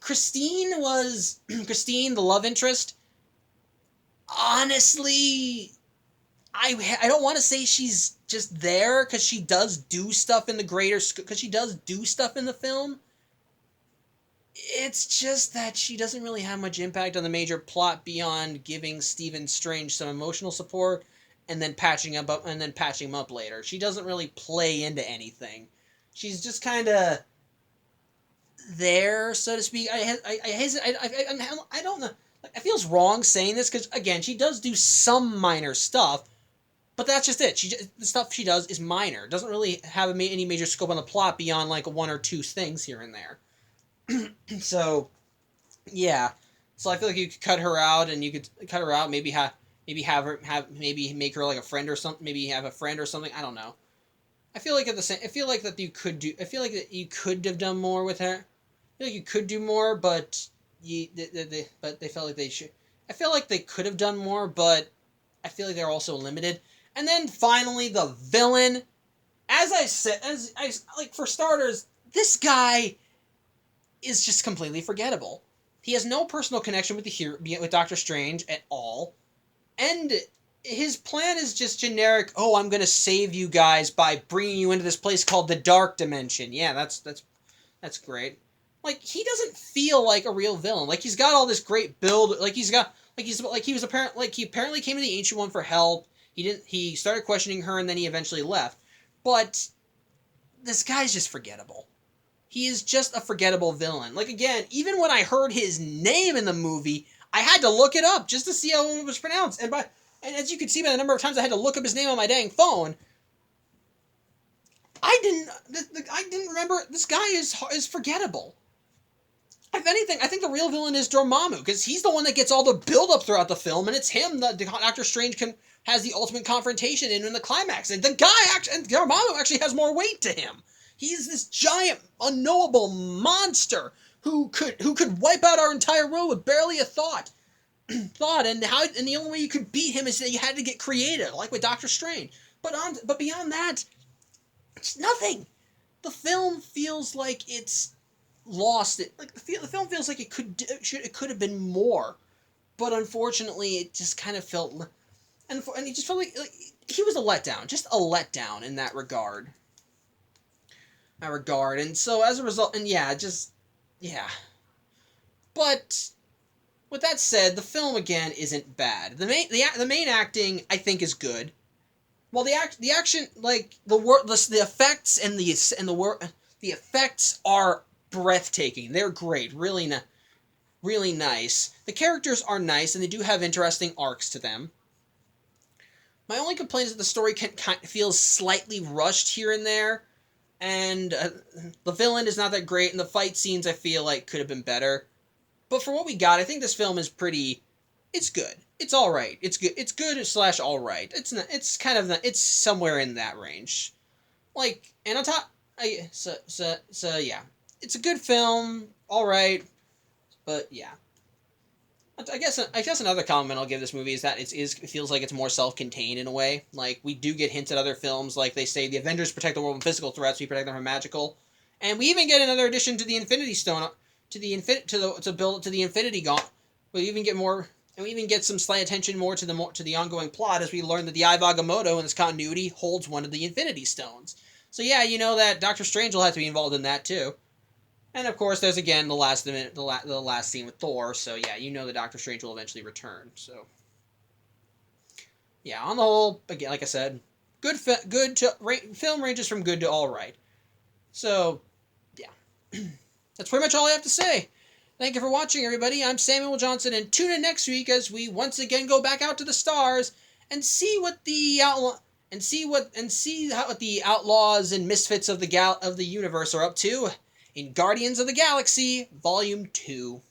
Speaker 1: Christine, the love interest. Honestly, I don't want to say she's just there, because she does do stuff in the film. It's just that she doesn't really have much impact on the major plot beyond giving Stephen Strange some emotional support and then patching him up later. She doesn't really play into anything. She's just kind of there, so to speak. I don't know. It feels wrong saying this because again, she does do some minor stuff, but that's just it. The stuff she does is minor. It doesn't really have any major scope on the plot beyond like one or two things here and there. So, yeah. So I feel like you could cut her out, and you could cut her out. Maybe make her like a friend or something. Maybe have a friend or something. I don't know. I feel like I feel like that you could do. I feel like that you could have done more with her. I feel like you could do more, but they felt like they should. I feel like they could have done more, but I feel like they're also limited. And then finally, the villain. As I said, for starters, this guy is just completely forgettable. He has no personal connection with Doctor Strange at all, and his plan is just generic. Oh, I'm gonna save you guys by bringing you into this place called the Dark Dimension. Yeah, that's great. Like, he doesn't feel like a real villain. Like, he's got all this great build. He apparently came to the Ancient One for help. He started questioning her, and then he eventually left. But this guy's just forgettable. He is just a forgettable villain. Like, again, even when I heard his name in the movie, I had to look it up just to see how it was pronounced. And as you can see by the number of times I had to look up his name on my dang phone, I didn't remember. This guy is forgettable. If anything, I think the real villain is Dormammu, because he's the one that gets all the build-up throughout the film, and it's him that Doctor Strange has the ultimate confrontation in the climax. And Dormammu actually has more weight to him. He's this giant, unknowable monster who could wipe out our entire world with barely a thought. And the only way you could beat him is that you had to get creative, like with Doctor Strange. But beyond that, it's nothing. The film feels like it's lost it. Like the film feels like it could have been more, but unfortunately, it just kind of felt, and he just felt like he was a letdown, just a letdown in that regard. And so as a result, and yeah. But with that said, the film again isn't bad. The main acting I think is good. Well, the action, like the effects and the effects are breathtaking. They're great. Really nice. The characters are nice, and they do have interesting arcs to them. My only complaint is that the story feels slightly rushed here and there, and the villain is not that great, and the fight scenes I feel like could have been better. But for what we got, I think this film is it's good. It's all right. It's good. It's good / all right. It's somewhere in that range. Like, and on top, yeah. It's a good film, all right, but yeah. I guess another comment I'll give this movie is that it feels like it's more self-contained in a way. Like, we do get hints at other films, like they say the Avengers protect the world from physical threats, we protect them from magical, and we even get another addition to the Infinity Stone, to build to the Infinity Gauntlet. We even get more, and we even get some slight attention more to the ongoing plot as we learn that the Eye of Agamotto in this continuity holds one of the Infinity Stones. So yeah, you know that Doctor Strange will have to be involved in that too. And of course, there's again the last scene with Thor. So yeah, you know that Doctor Strange will eventually return. So yeah, on the whole, again, like I said, film ranges from good to all right. So yeah, that's pretty much all I have to say. Thank you for watching, everybody. I'm Samuel Johnson, and tune in next week as we once again go back out to the stars and see what the outlaws and misfits of the universe are up to in Guardians of the Galaxy Volume 2.